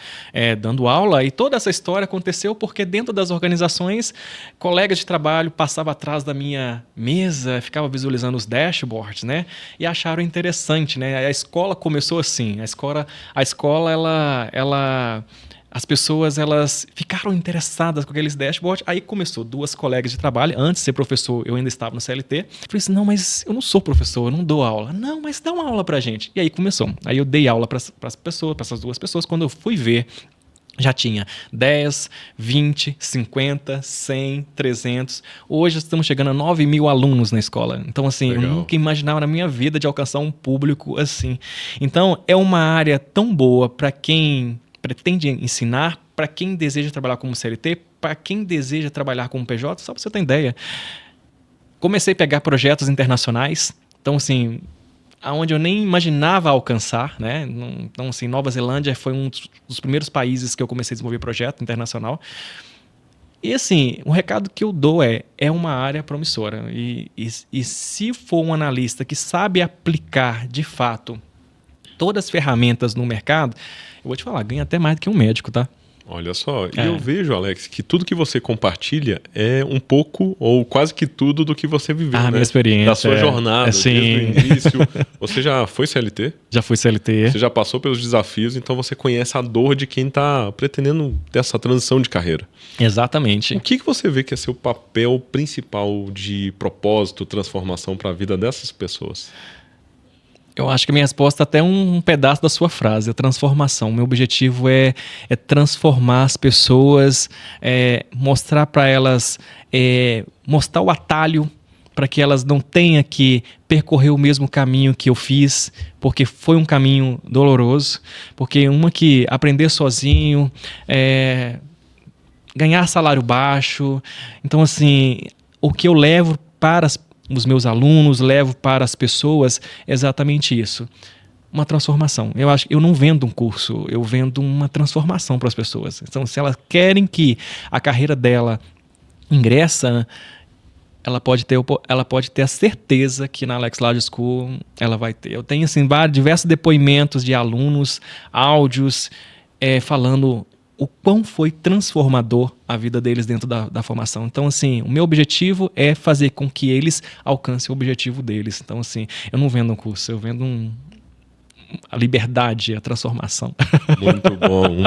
dando aula, e toda essa história aconteceu porque dentro das organizações, colegas de trabalho passavam atrás da minha mesa, ficavam visualizando os dashboards, né? E acharam interessante, né? A escola começou assim, a escola as pessoas elas ficaram interessadas com aqueles dashboards, aí começou 2 colegas de trabalho, antes de ser professor eu ainda estava no CLT, falei assim, não, mas eu não sou professor, eu não dou aula. Não, mas dá uma aula pra gente. E aí começou, aí eu dei aula para essas 2 pessoas, quando eu fui ver, já tinha 10, 20, 50, 100, 300. Hoje estamos chegando a 9.000 alunos na escola. Então, assim, Legal. eu nunca imaginava na minha vida de alcançar um público assim. Então, é uma área tão boa para quem pretende ensinar, para quem deseja trabalhar como CLT, para quem deseja trabalhar como PJ, só para você ter ideia. Comecei a pegar projetos internacionais, então assim, aonde eu nem imaginava alcançar, né? Então assim, Nova Zelândia foi um dos primeiros países que eu comecei a desenvolver projeto internacional. E assim, o recado que eu dou é uma área promissora. E se for um analista que sabe aplicar de fato todas as ferramentas no mercado, eu vou te falar, ganha até mais do que um médico, tá? Olha só, e eu vejo, Alex, que tudo que você compartilha é um pouco ou quase que tudo do que você viveu, né? Minha experiência. Da sua jornada, assim, desde o início. Você já foi CLT? Já fui CLT. Você já passou pelos desafios, então você conhece a dor de quem está pretendendo ter essa transição de carreira. Exatamente. O que você vê que é seu papel principal de propósito, transformação para a vida dessas pessoas? Eu acho que a minha resposta é até um pedaço da sua frase, a transformação. Meu objetivo é transformar as pessoas, mostrar para elas, mostrar o atalho para que elas não tenham que percorrer o mesmo caminho que eu fiz, porque foi um caminho doloroso, porque uma que aprender sozinho, ganhar salário baixo. Então, assim, o que eu levo para os meus alunos, levo para as pessoas exatamente isso. Uma transformação. Eu acho que eu não vendo um curso, eu vendo uma transformação para as pessoas. Então, se elas querem que a carreira dela ingressa, ela pode ter a certeza que na Alex Laje School ela vai ter. Eu tenho assim, diversos depoimentos de alunos, áudios, falando o quão foi transformador a vida deles dentro da formação. Então, assim, o meu objetivo é fazer com que eles alcancem o objetivo deles. Então, assim, eu não vendo um curso, eu vendo a liberdade, a transformação.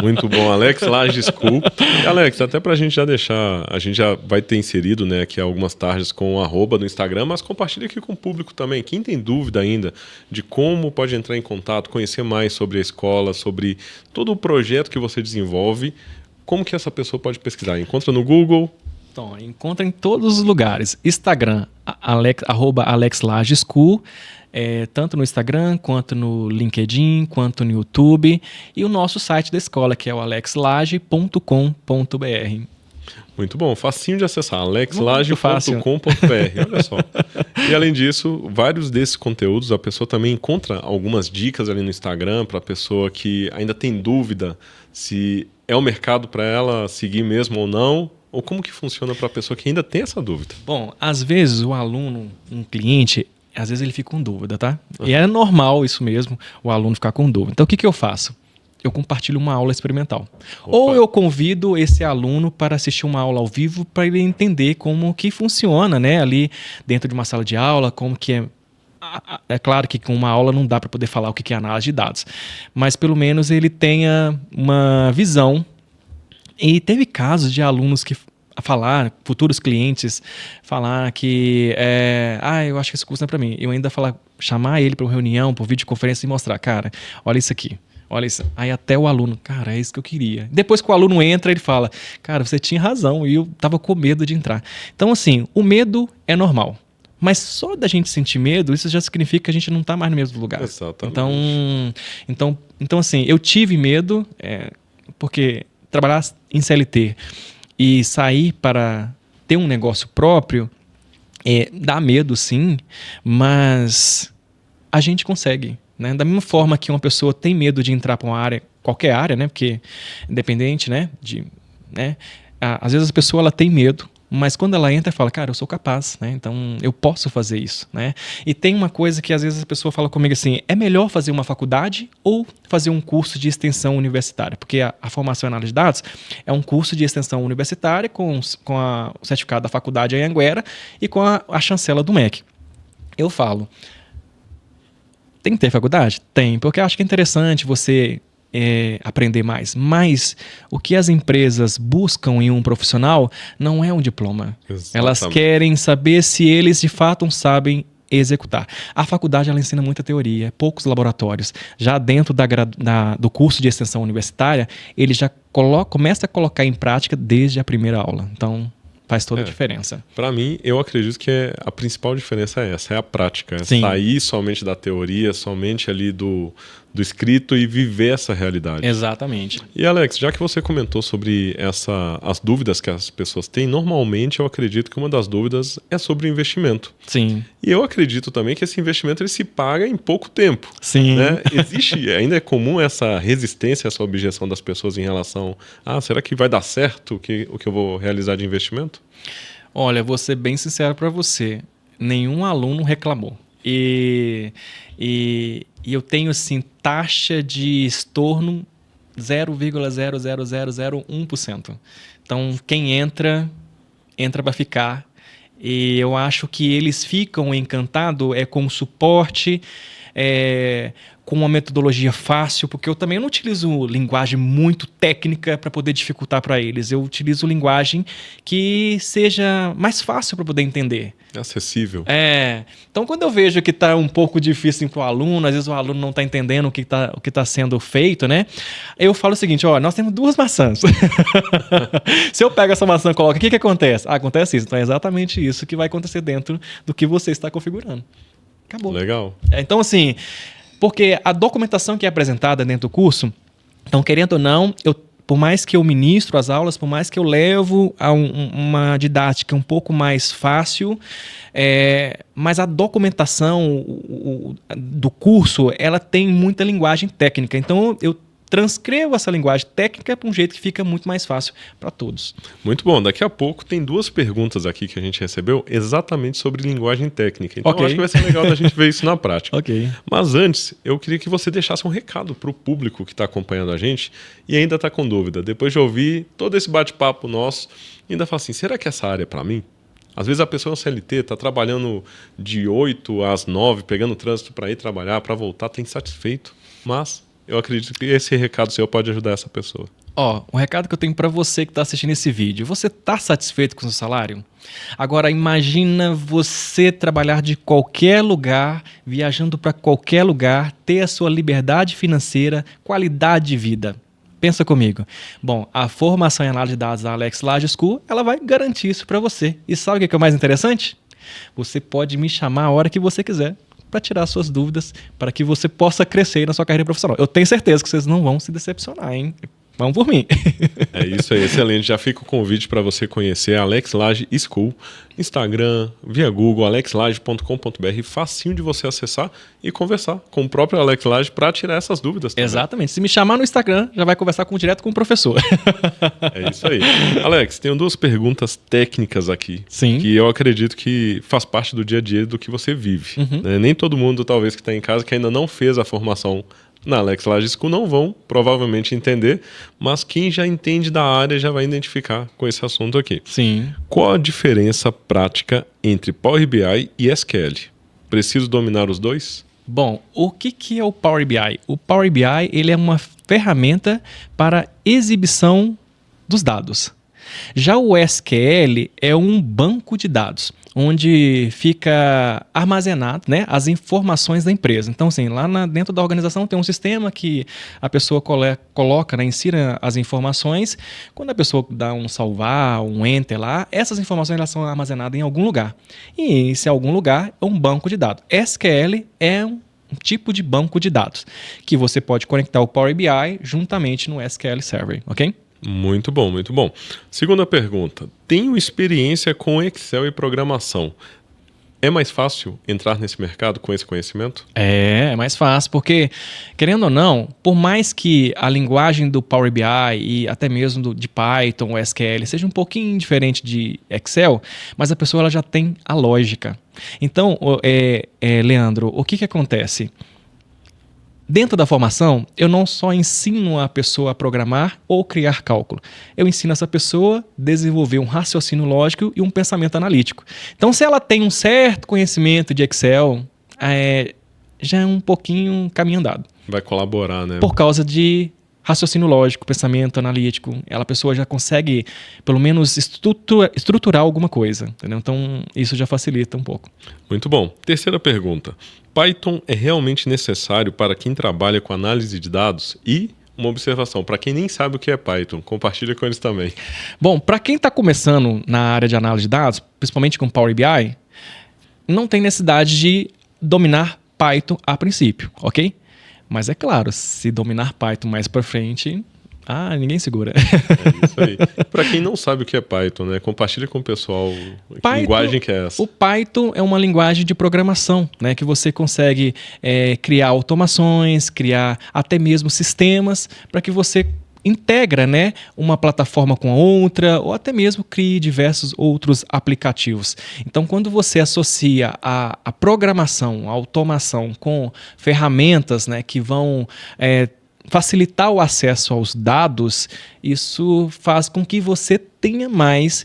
Muito bom. Alex Laje School. E Alex, até pra gente já deixar, a gente já vai ter inserido, né, aqui algumas tardes com o @ no Instagram, mas compartilha aqui com o público também. Quem tem dúvida ainda de como pode entrar em contato, conhecer mais sobre a escola, sobre todo o projeto que você desenvolve, como que essa pessoa pode pesquisar? Encontra no Google? Então, encontra em todos os lugares. Instagram, @AlexLajeSchool, tanto no Instagram, quanto no LinkedIn, quanto no YouTube. E o nosso site da escola, que é o alexlage.com.br. Muito bom, facinho de acessar, alexlage.com.br, olha só. E além disso, vários desses conteúdos, a pessoa também encontra algumas dicas ali no Instagram para a pessoa que ainda tem dúvida se é o mercado para ela seguir mesmo ou não, ou como que funciona para a pessoa que ainda tem essa dúvida. Bom, às vezes o aluno, um cliente, às vezes ele fica com dúvida, tá? E é normal isso mesmo, o aluno ficar com dúvida. Então o que eu faço? Eu compartilho uma aula experimental. Opa. Ou eu convido esse aluno para assistir uma aula ao vivo para ele entender como que funciona, né, ali dentro de uma sala de aula, como que é. É claro que com uma aula não dá para poder falar o que é análise de dados, mas pelo menos ele tenha uma visão. E teve casos de alunos que falar, futuros clientes, falar que eu acho que esse curso não é para mim. Eu ainda chamar ele para uma reunião, por videoconferência e mostrar, cara, olha isso aqui. Olha isso. Aí até o aluno, cara, é isso que eu queria. Depois que o aluno entra, ele fala, cara, você tinha razão e eu tava com medo de entrar. Então, assim, o medo é normal. Mas só da gente sentir medo, isso já significa que a gente não tá mais no mesmo lugar. Exatamente. Então assim, eu tive medo, porque trabalhar em CLT e sair para ter um negócio próprio Dá medo, sim, mas a gente consegue, né? Da mesma forma que uma pessoa tem medo de entrar para uma área, qualquer área, né? Porque independente, né? Né? Às vezes a pessoa ela tem medo, mas quando ela entra, fala, cara, eu sou capaz, né? Então eu posso fazer isso, né? E tem uma coisa que às vezes a pessoa fala comigo assim, é melhor fazer uma faculdade ou fazer um curso de extensão universitária? Porque a formação em análise de dados é um curso de extensão universitária com o certificado da faculdade em Anhanguera e com a chancela do MEC. Eu falo, tem que ter faculdade? Tem, porque eu acho que é interessante você aprender mais. Mas o que as empresas buscam em um profissional não é um diploma. Exatamente. Elas querem saber se eles de fato sabem executar. A faculdade ela ensina muita teoria, poucos laboratórios. Já dentro do curso de extensão universitária, ele já começa a colocar em prática desde a primeira aula. Então, faz toda a diferença. Para mim, eu acredito que a principal diferença é essa, é a prática. É Sim. sair somente da teoria, somente ali do escrito e viver essa realidade. Exatamente. E Alex, já que você comentou sobre as dúvidas que as pessoas têm, normalmente eu acredito que uma das dúvidas é sobre o investimento. Sim. E eu acredito também que esse investimento ele se paga em pouco tempo. Sim. Né? Ainda é comum essa resistência, essa objeção das pessoas em relação será que vai dar certo o que eu vou realizar de investimento? Olha, vou ser bem sincero para você, nenhum aluno reclamou. E eu tenho assim taxa de estorno 0,00001%. Então, quem entra para ficar. E eu acho que eles ficam encantados com o suporte, com uma metodologia fácil, porque eu também não utilizo linguagem muito técnica para poder dificultar para eles. Eu utilizo linguagem que seja mais fácil para poder entender. Acessível. Então, quando eu vejo que está um pouco difícil para o aluno, às vezes o aluno não está entendendo o que está sendo feito, né? Eu falo o seguinte, nós temos 2 maçãs. Se eu pego essa maçã e coloco, o que acontece? Acontece isso. Então, é exatamente isso que vai acontecer dentro do que você está configurando. Acabou. Legal. Então, assim, porque a documentação que é apresentada dentro do curso, então, querendo ou não, por mais que eu ministro as aulas, por mais que eu levo a uma didática um pouco mais fácil, mas a documentação do curso, ela tem muita linguagem técnica. Então, eu transcrevo essa linguagem técnica para um jeito que fica muito mais fácil para todos. Muito bom. Daqui a pouco tem 2 perguntas aqui que a gente recebeu exatamente sobre linguagem técnica. Então, eu acho que vai ser legal da gente ver isso na prática. Ok. Mas antes, eu queria que você deixasse um recado para o público que está acompanhando a gente e ainda está com dúvida. Depois de ouvir todo esse bate-papo nosso, ainda fala assim, será que essa área é para mim? Às vezes a pessoa é um CLT, está trabalhando de 8 às 9, pegando trânsito para ir trabalhar, para voltar, está insatisfeito. Mas eu acredito que esse recado seu pode ajudar essa pessoa. O recado que eu tenho para você que está assistindo esse vídeo. Você está satisfeito com o seu salário? Agora, imagina você trabalhar de qualquer lugar, viajando para qualquer lugar, ter a sua liberdade financeira, qualidade de vida. Pensa comigo. Bom, a formação em análise de dados da Alex Laje School, ela vai garantir isso para você. E sabe o que é o mais interessante? Você pode me chamar a hora que você quiser para tirar suas dúvidas, para que você possa crescer na sua carreira profissional. Eu tenho certeza que vocês não vão se decepcionar, hein? Vão por mim. É isso aí, excelente. Já fica o convite para você conhecer a Alex Laje School, Instagram, via Google, alexlaje.com.br, facinho de você acessar e conversar com o próprio Alex Laje para tirar essas dúvidas também. Exatamente. Se me chamar no Instagram, já vai conversar direto com o professor. É isso aí. Alex, tenho 2 perguntas técnicas aqui. Sim. Que eu acredito que faz parte do dia a dia do que você vive. Né? Nem todo mundo, talvez, que está em casa, que ainda não fez a formação na Alex Laje School não vão provavelmente entender, mas quem já entende da área já vai identificar com esse assunto aqui. Sim. Qual a diferença prática entre Power BI e SQL? Preciso dominar os 2? Bom, o que é o Power BI? O Power BI ele é uma ferramenta para exibição dos dados. Já o SQL é um banco de dados, onde fica armazenado, né, as informações da empresa. Então, assim, lá dentro da organização tem um sistema que a pessoa coloca, né, insira as informações. Quando a pessoa dá um salvar, um enter lá, essas informações elas são armazenadas em algum lugar. E esse algum lugar é um banco de dados. SQL é um tipo de banco de dados que você pode conectar o Power BI juntamente no SQL Server, ok? Muito bom, muito bom. Segunda pergunta. Tenho experiência com Excel e programação. É mais fácil entrar nesse mercado com esse conhecimento? É mais fácil, porque, querendo ou não, por mais que a linguagem do Power BI e até mesmo de Python ou SQL seja um pouquinho diferente de Excel, mas a pessoa ela já tem a lógica. Então, Leandro, o que acontece? Dentro da formação, eu não só ensino a pessoa a programar ou criar cálculo. Eu ensino essa pessoa a desenvolver um raciocínio lógico e um pensamento analítico. Então, se ela tem um certo conhecimento de Excel, já é um pouquinho caminho andado. Vai colaborar, né? Por causa de raciocínio lógico, pensamento analítico. A pessoa já consegue, pelo menos, estruturar alguma coisa. Entendeu? Então, isso já facilita um pouco. Muito bom. Terceira pergunta. Python é realmente necessário para quem trabalha com análise de dados? E uma observação, para quem nem sabe o que é Python, compartilha com eles também. Bom, para quem está começando na área de análise de dados, principalmente com Power BI, não tem necessidade de dominar Python a princípio, ok? Mas é claro, se dominar Python mais para frente, ninguém segura. É isso aí. Para quem não sabe o que é Python, né? Compartilha com o pessoal que linguagem que é essa. O Python é uma linguagem de programação, né? Que você consegue criar automações, criar até mesmo sistemas para que você integra, né, uma plataforma com a outra ou até mesmo crie diversos outros aplicativos. Então, quando você associa a programação, a automação com ferramentas, né, que vão facilitar o acesso aos dados, isso faz com que você tenha mais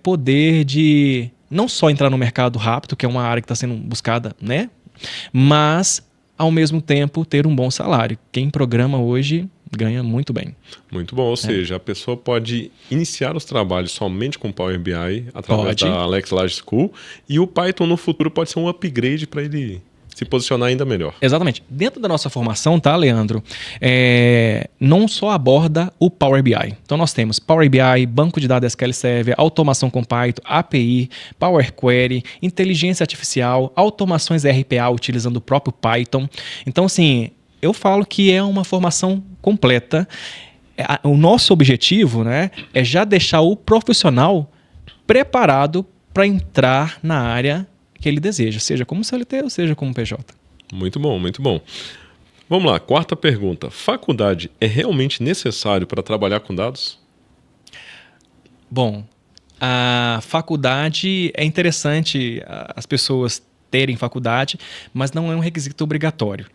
poder de não só entrar no mercado rápido, que é uma área que está sendo buscada, né, mas ao mesmo tempo ter um bom salário. Quem programa hoje ganha muito bem. Muito bom, ou seja, a pessoa pode iniciar os trabalhos somente com Power BI através da Alex Large School e o Python no futuro pode ser um upgrade para ele se posicionar ainda melhor. Exatamente. Dentro da nossa formação, tá, Leandro? Não só aborda o Power BI. Então nós temos Power BI, banco de dados SQL Server, automação com Python, API, Power Query, inteligência artificial, automações RPA utilizando o próprio Python. Então, assim, eu falo que é uma formação completa. O nosso objetivo, né, é já deixar o profissional preparado para entrar na área que ele deseja, seja como CLT ou seja como PJ. Muito bom, muito bom. Vamos lá, quarta pergunta. Faculdade é realmente necessário para trabalhar com dados? Bom, a faculdade é interessante as pessoas terem faculdade, mas não é um requisito obrigatório.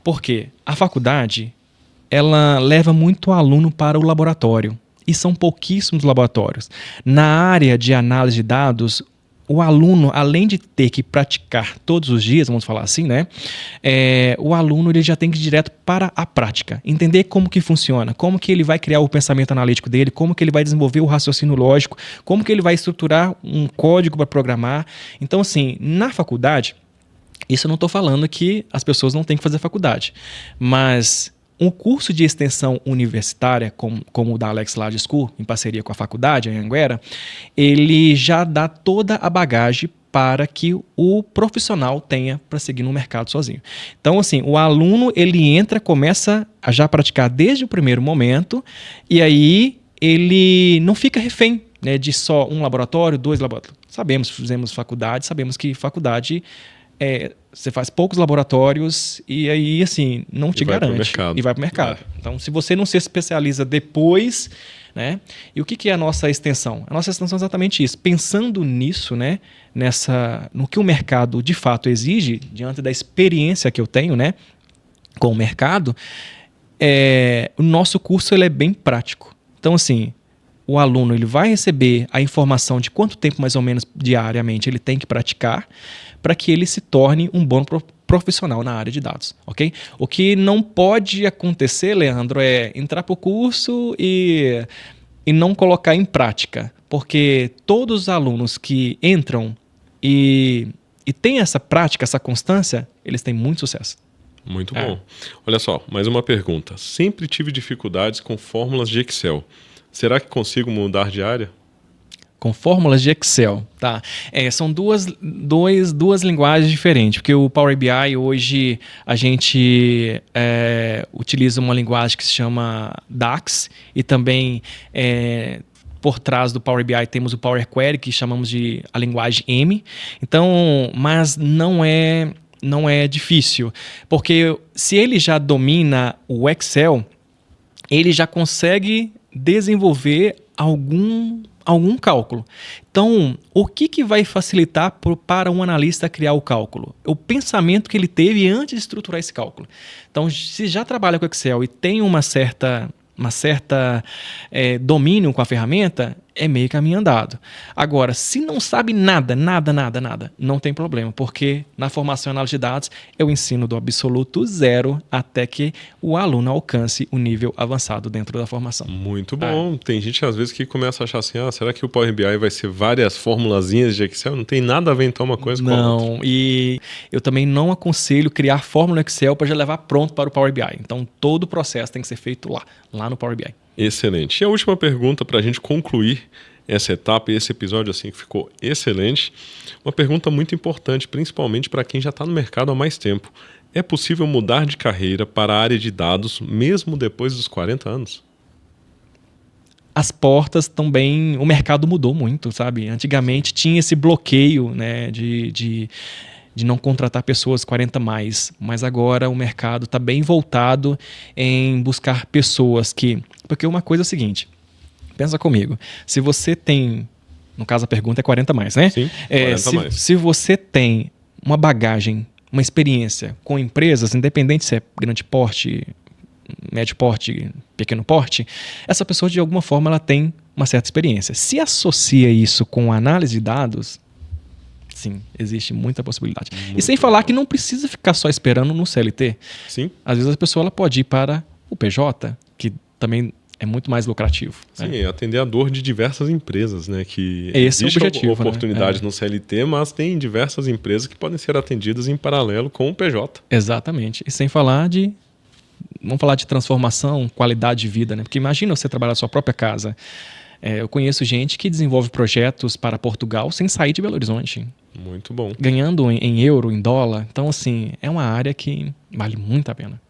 Por quê? A faculdade, ela leva muito aluno para o laboratório, e são pouquíssimos laboratórios. Na área de análise de dados, o aluno, além de ter que praticar todos os dias, vamos falar assim, né? O aluno ele já tem que ir direto para a prática, entender como que funciona, como que ele vai criar o pensamento analítico dele, como que ele vai desenvolver o raciocínio lógico, como que ele vai estruturar um código para programar. Então, assim, na faculdade, isso eu não estou falando que as pessoas não têm que fazer faculdade, mas um curso de extensão universitária, como o da Alex Large School, em parceria com a faculdade, em Anhanguera, ele já dá toda a bagagem para que o profissional tenha para seguir no mercado sozinho. Então, assim, o aluno, ele entra, começa a já praticar desde o primeiro momento, e aí ele não fica refém, né, de só um laboratório, 2 laboratórios. Fizemos faculdade, sabemos que faculdade você faz poucos laboratórios e aí, assim, não te garante. E vai para o mercado. Então, se você não se especializa depois, né? E o que é a nossa extensão? A nossa extensão é exatamente isso. Pensando nisso, né? No que o mercado de fato exige, diante da experiência que eu tenho, né? Com o mercado, o nosso curso ele é bem prático. Então, assim, o aluno ele vai receber a informação de quanto tempo mais ou menos diariamente ele tem que praticar para que ele se torne um bom profissional na área de dados, ok? O que não pode acontecer, Leandro, é entrar para o curso e não colocar em prática, porque todos os alunos que entram e têm essa prática, essa constância, eles têm muito sucesso. Muito bom. Olha só, mais uma pergunta. Sempre tive dificuldades com fórmulas de Excel. Será que consigo mudar de área? Com fórmulas de Excel, tá? São duas linguagens diferentes, porque o Power BI hoje a gente utiliza uma linguagem que se chama DAX e também por trás do Power BI temos o Power Query, que chamamos de a linguagem M. Então, mas não é difícil, porque se ele já domina o Excel, ele já consegue desenvolver algum cálculo. Então, o que vai facilitar para um analista criar o cálculo? O pensamento que ele teve antes de estruturar esse cálculo. Então, se já trabalha com Excel e tem uma certa domínio com a ferramenta, é meio caminho andado. Agora, se não sabe nada, não tem problema, porque na formação em análise de dados eu ensino do absoluto zero até que o aluno alcance o nível avançado dentro da formação. Muito bom. Tem gente às vezes que começa a achar assim, será que o Power BI vai ser várias formulazinhas de Excel? Não tem nada a ver então uma coisa com a outra. Não, e eu também não aconselho criar fórmula no Excel para já levar pronto para o Power BI. Então todo o processo tem que ser feito lá no Power BI. Excelente. E a última pergunta para a gente concluir essa etapa e esse episódio assim que ficou excelente. Uma pergunta muito importante, principalmente para quem já está no mercado há mais tempo. É possível mudar de carreira para a área de dados mesmo depois dos 40 anos? As portas também, o mercado mudou muito, sabe? Antigamente tinha esse bloqueio, né, de não contratar pessoas 40 mais, mas agora o mercado está bem voltado em buscar pessoas que... Porque uma coisa é o seguinte, pensa comigo, se você tem, no caso a pergunta é 40 mais, né? Sim, 40 mais. Se você tem uma bagagem, uma experiência com empresas, independente se é grande porte, médio porte, pequeno porte, essa pessoa de alguma forma ela tem uma certa experiência. Se associa isso com análise de dados, sim, existe muita possibilidade. E sem falar que não precisa ficar só esperando no CLT. Sim. Às vezes a pessoa ela pode ir para o PJ, que também é muito mais lucrativo. Sim, né? atender a dor de diversas empresas, né? Que Esse é o existe objetivo, oportunidades né? no CLT, mas tem diversas empresas que podem ser atendidas em paralelo com o PJ. Exatamente. E sem falar vamos falar de transformação, qualidade de vida, né? Porque imagina você trabalhar na sua própria casa. Eu conheço gente que desenvolve projetos para Portugal sem sair de Belo Horizonte. Muito bom. Ganhando em euro, em dólar. Então, assim, é uma área que vale muito a pena.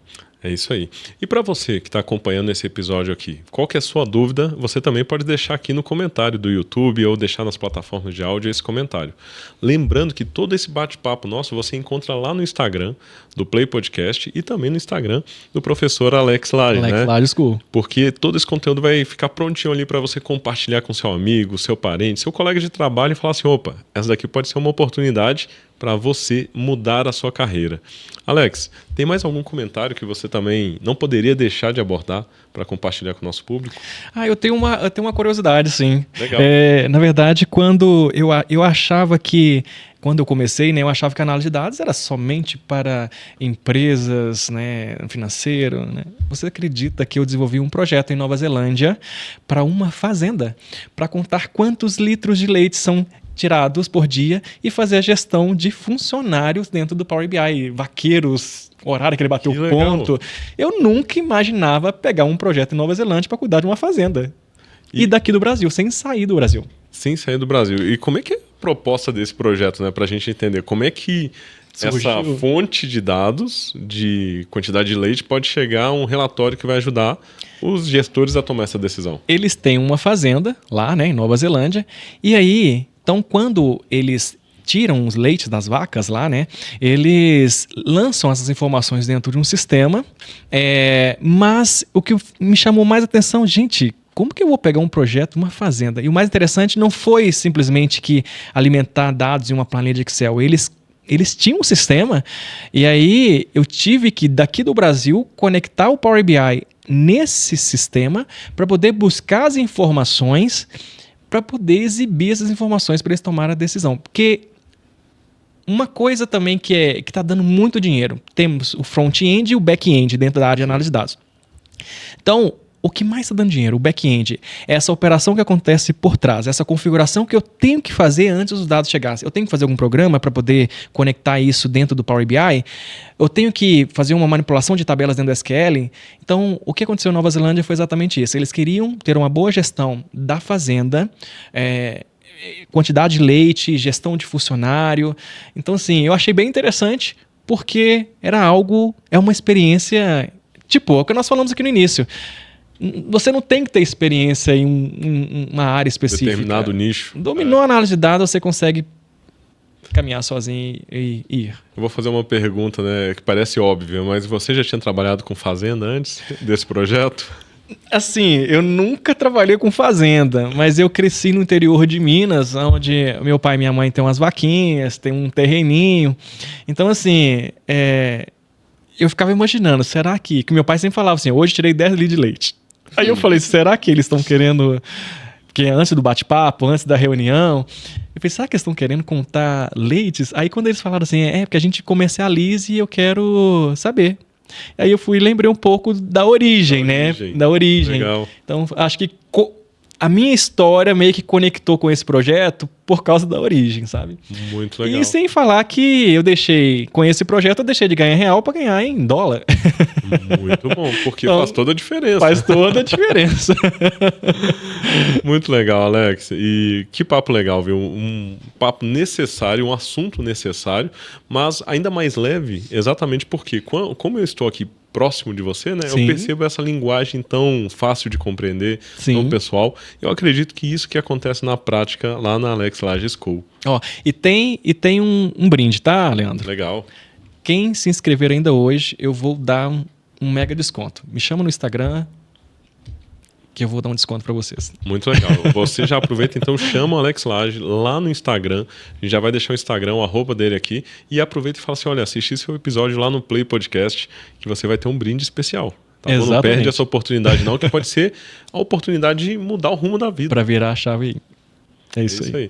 É isso aí. E para você que está acompanhando esse episódio aqui, qual que é a sua dúvida? Você também pode deixar aqui no comentário do YouTube ou deixar nas plataformas de áudio esse comentário. Lembrando que todo esse bate-papo nosso você encontra lá no Instagram do Play Podcast e também no Instagram do professor Alex Lage, né? Lage School. Porque todo esse conteúdo vai ficar prontinho ali para você compartilhar com seu amigo, seu parente, seu colega de trabalho e falar assim, opa, essa daqui pode ser uma oportunidade para você mudar a sua carreira. Alex, tem mais algum comentário que você também não poderia deixar de abordar para compartilhar com o nosso público? Eu tenho uma curiosidade, sim. Legal. Na verdade, quando eu achava que... Quando eu comecei, né, eu achava que a análise de dados era somente para empresas, né, financeiro. Né? Você acredita que eu desenvolvi um projeto em Nova Zelândia para uma fazenda, para contar quantos litros de leite são tirados por dia e fazer a gestão de funcionários dentro do Power BI, vaqueiros, horário que ele bateu o ponto. Eu nunca imaginava pegar um projeto em Nova Zelândia para cuidar de uma fazenda. E daqui do Brasil, sem sair do Brasil. Sem sair do Brasil. E como é que é a proposta desse projeto, né? Para a gente entender como é que essa fonte de dados de quantidade de leite pode chegar a um relatório que vai ajudar os gestores a tomar essa decisão. Eles têm uma fazenda lá, né, em Nova Zelândia, e aí, então quando eles tiram os leites das vacas lá, né, eles lançam essas informações dentro de um sistema, mas o que me chamou mais atenção, gente, como que eu vou pegar um projeto, uma fazenda? E o mais interessante não foi simplesmente que alimentar dados em uma planilha de Excel. Eles tinham um sistema e aí eu tive que, daqui do Brasil, conectar o Power BI nesse sistema para poder buscar as informações, para poder exibir essas informações para eles tomarem a decisão. Porque uma coisa também que está dando muito dinheiro, temos o front-end e o back-end dentro da área de análise de dados. Então, o que mais está dando dinheiro, o back-end, é essa operação que acontece por trás, essa configuração que eu tenho que fazer antes dos dados chegarem. Eu tenho que fazer algum programa para poder conectar isso dentro do Power BI, eu tenho que fazer uma manipulação de tabelas dentro do SQL. Então, o que aconteceu em Nova Zelândia foi exatamente isso. Eles queriam ter uma boa gestão da fazenda, quantidade de leite, gestão de funcionário. Então, assim, eu achei bem interessante porque é uma experiência, tipo, é o que nós falamos aqui no início. Você não tem que ter experiência em uma área específica. Determinado nicho. Dominou a análise de dados, você consegue caminhar sozinho e ir. Eu vou fazer uma pergunta, né, que parece óbvia, mas você já tinha trabalhado com fazenda antes desse projeto? Assim, eu nunca trabalhei com fazenda, mas eu cresci no interior de Minas, onde meu pai e minha mãe têm umas vaquinhas, tem um terreninho. Então, assim, eu ficava imaginando, será que meu pai sempre falava assim, hoje tirei 10 litros de leite. Aí eu falei, será que eles estão querendo, que antes do bate-papo, antes da reunião, eu pensei, será que eles estão querendo contar leites? Aí quando eles falaram assim, porque a gente comercializa e eu quero saber. Aí eu lembrei um pouco da origem, né? Da origem. Legal. Então, acho que a minha história meio que conectou com esse projeto por causa da origem, sabe? Muito legal. E sem falar que com esse projeto, eu deixei de ganhar real para ganhar em dólar. Muito bom, porque então, faz toda a diferença. Faz toda a diferença. Muito legal, Alex. E que papo legal, viu? Um papo necessário, um assunto necessário, mas ainda mais leve, exatamente porque, como eu estou aqui próximo de você, né? Sim. Eu percebo essa linguagem tão fácil de compreender, Sim. tão pessoal. Eu acredito que isso que acontece na prática lá na Alex Laje School. Ó, e tem um brinde, tá, Leandro? Legal. Quem se inscrever ainda hoje, eu vou dar um mega desconto. Me chama no Instagram que eu vou dar um desconto para vocês. Muito legal. Você já aproveita, então chama o Alex Laje lá no Instagram. A gente já vai deixar o Instagram, o arroba dele aqui. E aproveita e fala assim, olha, assisti seu episódio lá no Play Podcast, que você vai ter um brinde especial. Tá? Não perde essa oportunidade não, que pode ser a oportunidade de mudar o rumo da vida. Para virar a chave aí. É isso aí.